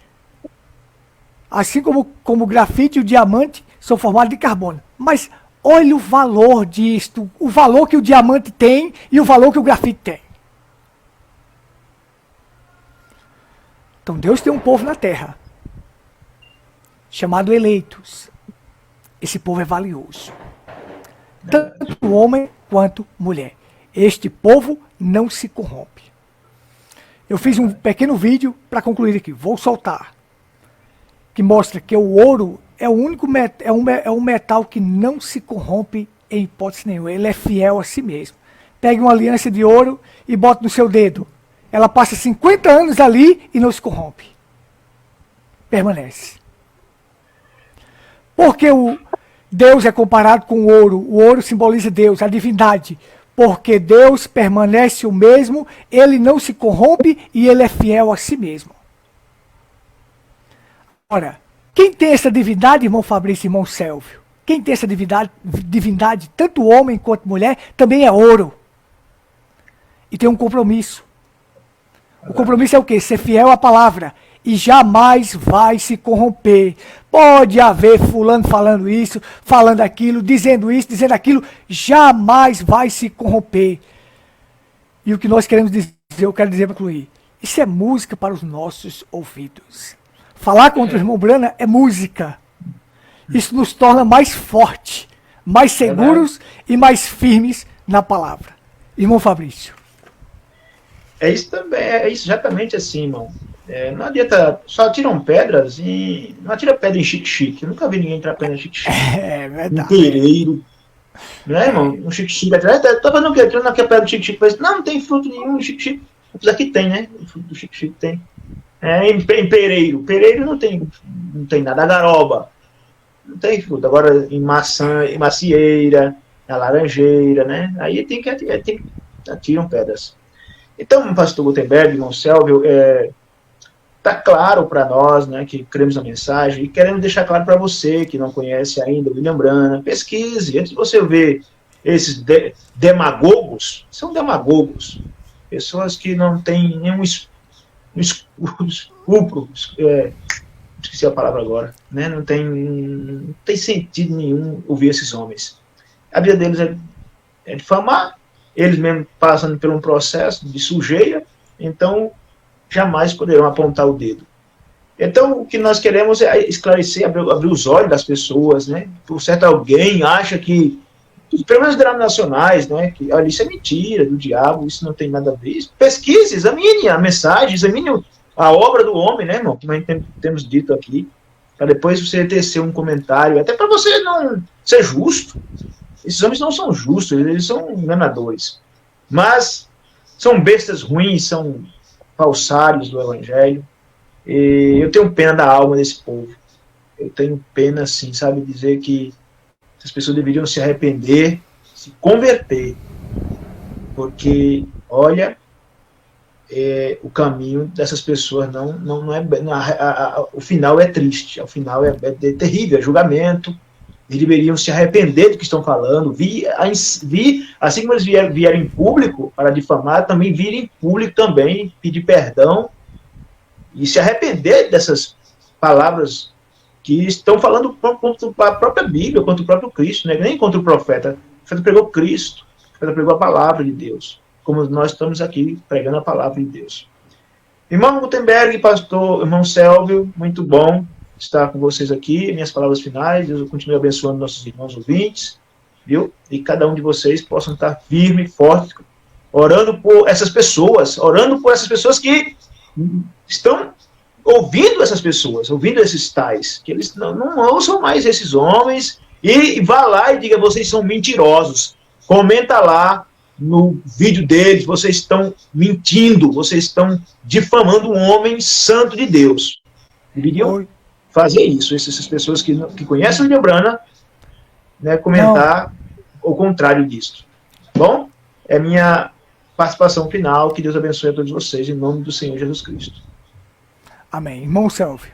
Assim como o grafite e o diamante são formados de carbono. Mas olha o valor disto, o valor que o diamante tem e o valor que o grafite tem. Então Deus tem um povo na terra, chamado eleitos. Esse povo é valioso. Tanto homem quanto mulher. Este povo não se corrompe. Eu fiz um pequeno vídeo para concluir aqui, vou soltar. Que mostra que o ouro é o único um metal que não se corrompe em hipótese nenhuma. Ele é fiel a si mesmo. Pegue uma aliança de ouro e bote no seu dedo. Ela passa 50 anos ali e não se corrompe. Permanece. Porque Deus é comparado com o ouro simboliza Deus, a divindade. Porque Deus permanece o mesmo, ele não se corrompe e ele é fiel a si mesmo. Ora, quem tem essa divindade, irmão Fabrício e irmão Sélvio? Quem tem essa divindade, tanto homem quanto mulher, também é ouro. E tem um compromisso. O compromisso é o quê? Ser fiel à palavra. E jamais vai se corromper. Pode haver fulano falando isso, falando aquilo, dizendo isso, dizendo aquilo. Jamais vai se corromper. E o que nós queremos dizer, eu quero dizer para concluir. Isso é música para os nossos ouvidos. Falar contra o irmão Brana é música. Isso nos torna mais fortes, mais seguros e mais firmes na palavra. Irmão Fabrício. É isso também, é isso exatamente assim, irmão. Não adianta, só tiram pedras e não atira pedra em chique-chique. Eu nunca vi ninguém tirar pedra em chique-chique. É verdade. Um pereiro. Não é, irmão? Um chique-chique. Tô fazendo o quê? Tirando aqui a pedra do chique-chique. Mas não tem fruto nenhum no chique-chique. Apesar que tem, né? O fruto do chique-chique tem. Em pereiro. Pereiro não tem nada. A garoba. Não tem fruto. Agora em maçã, em macieira, na Laranjeira, né? Aí tem que atiram pedras. Então, pastor Gutenberg, irmão Selvi, está claro para nós, né, que cremos na mensagem, e queremos deixar claro para você que não conhece ainda o William Branham, pesquise, antes de você ver esses demagogos, são demagogos, pessoas que não têm nenhum escrúpulo, esqueci a palavra agora, né, não tem sentido nenhum ouvir esses homens. A vida deles é difamar, eles mesmo passando por um processo de sujeira, então jamais poderão apontar o dedo. Então, o que nós queremos é esclarecer, abrir os olhos das pessoas, né? Por certo, alguém acha que, pelo menos denominacionais, né? Que olha, isso é mentira do diabo, isso não tem nada a ver. Pesquise, examine a mensagem, examine a obra do homem, né, irmão? Como a gente temos dito aqui, para depois você tecer um comentário, até para você não ser justo. Esses homens não são justos, eles são enganadores. Mas são bestas ruins, são falsários do Evangelho. E eu tenho pena da alma desse povo. Eu tenho pena, assim, sabe, dizer que as pessoas deveriam se arrepender, se converter. Porque, olha, o caminho dessas pessoas não é... o final é triste, o final é terrível, é julgamento. Eles deveriam se arrepender do que estão falando, assim como eles vieram em público para difamar, também vir em público também, pedir perdão e se arrepender dessas palavras que estão falando contra a própria Bíblia, contra o próprio Cristo, né? Nem contra o profeta. O profeta pregou Cristo, o profeta pregou a palavra de Deus, como nós estamos aqui pregando a palavra de Deus. Irmão Gutenberg, pastor, irmão Selvio, muito bom estar com vocês aqui, minhas palavras finais. Deus continue abençoando nossos irmãos ouvintes, viu? E cada um de vocês possam estar firme e forte, orando por essas pessoas que estão ouvindo essas pessoas, ouvindo esses tais, que eles não ouçam mais esses homens, e vá lá e diga, vocês são mentirosos. Comenta lá no vídeo deles, vocês estão mentindo, vocês estão difamando um homem santo de Deus. Deveriam fazer isso, essas pessoas que conhecem o William Branham, né, comentar o contrário disso. Bom, é minha participação final, que Deus abençoe a todos vocês, em nome do Senhor Jesus Cristo. Amém. Irmão Selvio.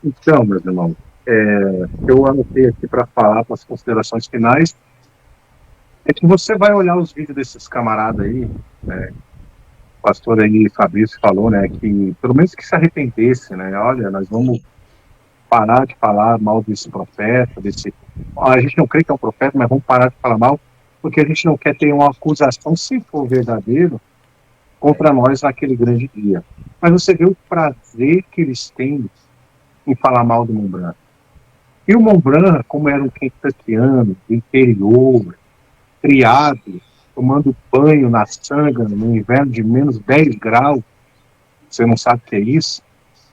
Então, meus irmãos, eu anotei aqui para falar para as considerações finais, é que você vai olhar os vídeos desses camaradas aí, né, o pastor aí, Fabrício, falou, né, que pelo menos que se arrependesse, né, olha, nós vamos parar de falar mal desse profeta, a gente não crê que é um profeta, mas vamos parar de falar mal, porque a gente não quer ter uma acusação, se for verdadeiro, contra nós naquele grande dia. Mas você vê o prazer que eles têm em falar mal do Montblanc. E o Montblanc, como era um kentuckiano, do interior, criado, tomando banho na sanga no inverno de menos 10 graus, você não sabe o que é isso,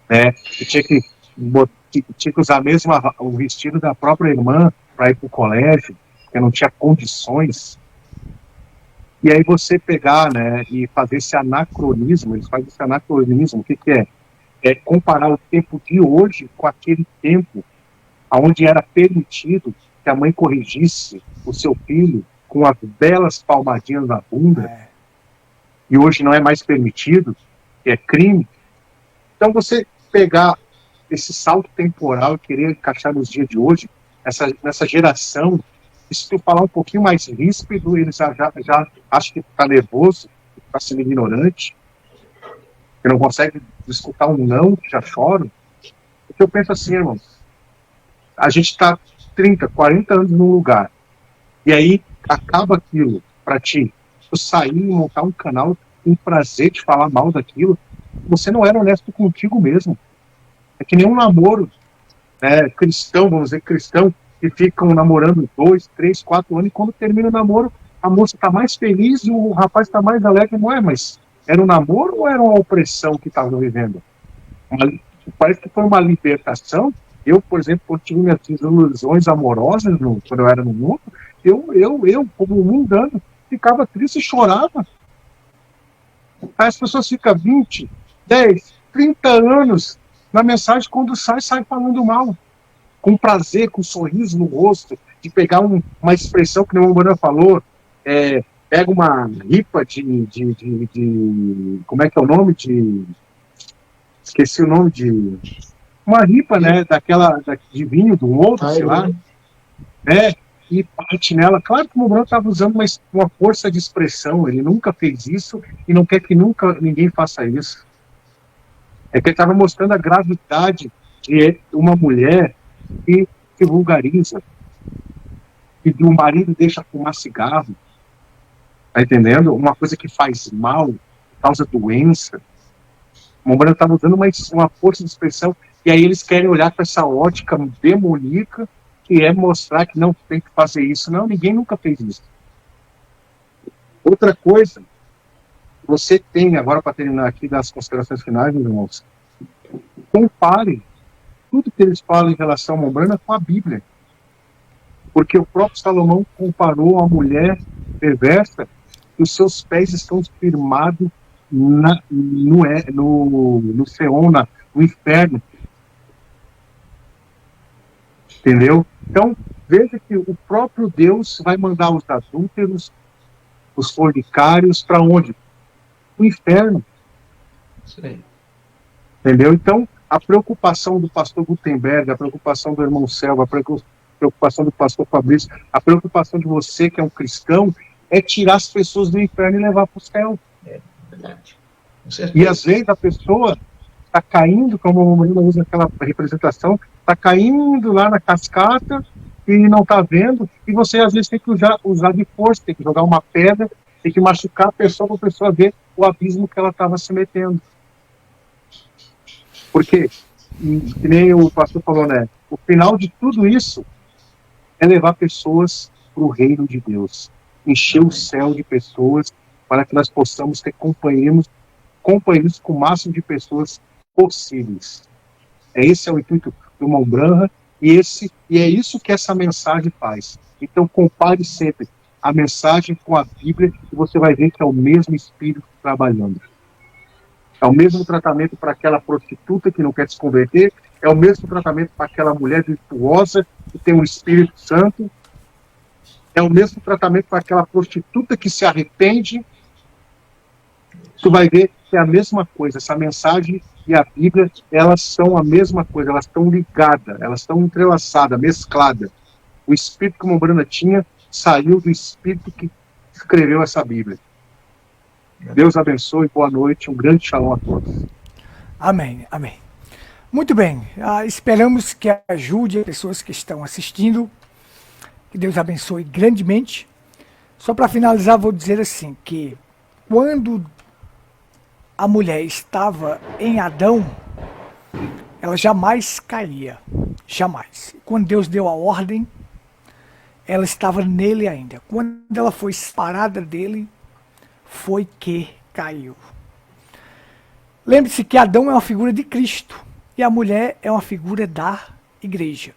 né? E tinha que usar mesmo o vestido da própria irmã para ir para o colégio, porque não tinha condições. E aí você pegar, né, e fazer esse anacronismo, eles fazem esse anacronismo, o que é? É comparar o tempo de hoje com aquele tempo onde era permitido que a mãe corrigisse o seu filho com as belas palmadinhas na bunda, e hoje não é mais permitido, que é crime. Então você pegar esse salto temporal e querer encaixar nos dias de hoje, nessa geração, e se tu falar um pouquinho mais ríspido, eles já acham que está nervoso, está sendo ignorante, que não consegue escutar um não, que já choram. Porque eu penso assim, irmãos, a gente está 30, 40 anos num lugar, e aí acaba aquilo para ti, tu sair e montar um canal com prazer de falar mal daquilo, você não era honesto contigo mesmo. É que nem um namoro, né, cristão, vamos dizer cristão, que ficam namorando 2, 3, 4 anos, e quando termina o namoro, a moça está mais feliz e o rapaz está mais alegre. Não é, mas era um namoro ou era uma opressão que estavam vivendo? Parece que foi uma libertação. Eu, por exemplo, quando tive minhas desilusões amorosas quando eu era no mundo, eu como mundano, ficava triste e chorava. Aí as pessoas ficam 20, 10, 30 anos na mensagem, quando sai falando mal, com prazer, com um sorriso no rosto, de pegar uma expressão que o Mombana falou, pega uma ripa de. Como é que é o nome? Esqueci o nome de. Uma ripa, né? De vinho do outro, sei lá. E parte nela. Claro que o Mombana estava usando uma força de expressão, ele nunca fez isso e não quer que nunca ninguém faça isso. É que ele estava mostrando a gravidade de uma mulher que se vulgariza, que o marido deixa fumar cigarro, tá entendendo? Uma coisa que faz mal, causa doença. O Mombana estava usando uma força de expressão, e aí eles querem olhar para essa ótica demoníaca, que é mostrar que não tem que fazer isso. Não, ninguém nunca fez isso. Outra coisa, você tem, agora para terminar aqui das considerações finais, meus irmãos, compare tudo que eles falam em relação a Mombana com a Bíblia. Porque o próprio Salomão comparou a mulher perversa, que os seus pés estão firmados no Seol, no inferno. Entendeu? Então, veja que o próprio Deus vai mandar os adúlteros, os fornicários, para onde? O inferno. Sim. Entendeu? Então, a preocupação do pastor Gutenberg, a preocupação do irmão Selva, a preocupação do pastor Fabrício, a preocupação de você, que é um cristão, é tirar as pessoas do inferno e levar para o céu. É verdade. E às vezes a pessoa está caindo, como o Marina usa aquela representação, está caindo lá na cascata e não está vendo, e você às vezes tem que usar de força, tem que jogar uma pedra, tem que machucar a pessoa para a pessoa ver o abismo que ela estava se metendo. Porque, que nem o pastor falou, né? O final de tudo isso é levar pessoas para o reino de Deus. Encher o céu de pessoas para que nós possamos ter companheiros com o máximo de pessoas possíveis. Esse é o intuito do Mão Branca e é isso que essa mensagem faz. Então, compare sempre a mensagem com a Bíblia e você vai ver que é o mesmo Espírito trabalhando. É o mesmo tratamento para aquela prostituta que não quer se converter, é o mesmo tratamento para aquela mulher virtuosa que tem um Espírito Santo, é o mesmo tratamento para aquela prostituta que se arrepende. Tu vai ver que é a mesma coisa. Essa mensagem e a Bíblia, elas são a mesma coisa, elas estão ligadas, elas estão entrelaçadas, mescladas. O Espírito que o Mombana tinha saiu do Espírito que escreveu essa Bíblia. Deus abençoe, boa noite, um grande shalom a todos. Amém, amém. Muito bem, esperamos que ajude as pessoas que estão assistindo, que Deus abençoe grandemente. Só para finalizar, vou dizer assim, que quando a mulher estava em Adão, ela jamais caía, jamais. Quando Deus deu a ordem, ela estava nele ainda. Quando ela foi separada dele, foi que caiu. Lembre-se que Adão é uma figura de Cristo e a mulher é uma figura da igreja.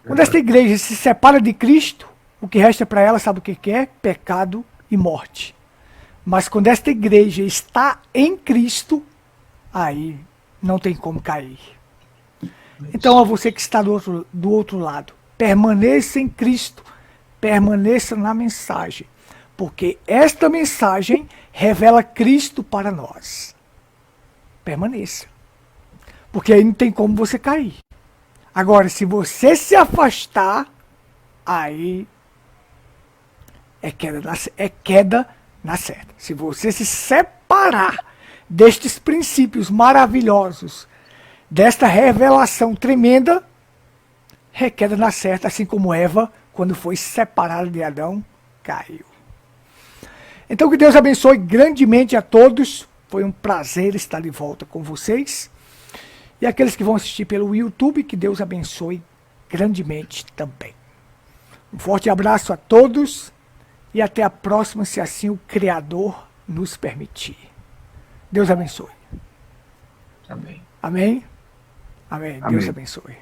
Quando esta igreja se separa de Cristo, o que resta para ela, sabe o que é? Pecado e morte. Mas quando esta igreja está em Cristo, aí não tem como cair. Então, a você que está do outro lado, permaneça em Cristo, permaneça na mensagem. Porque esta mensagem revela Cristo para nós. Permaneça. Porque aí não tem como você cair. Agora, se você se afastar, aí é queda na certa. Se você se separar destes princípios maravilhosos, desta revelação tremenda, é queda na certa, assim como Eva, quando foi separada de Adão, caiu. Então que Deus abençoe grandemente a todos. Foi um prazer estar de volta com vocês. E aqueles que vão assistir pelo YouTube, que Deus abençoe grandemente também. Um forte abraço a todos e até a próxima, se assim o Criador nos permitir. Deus abençoe. Amém. Amém? Amém. Amém. Deus abençoe.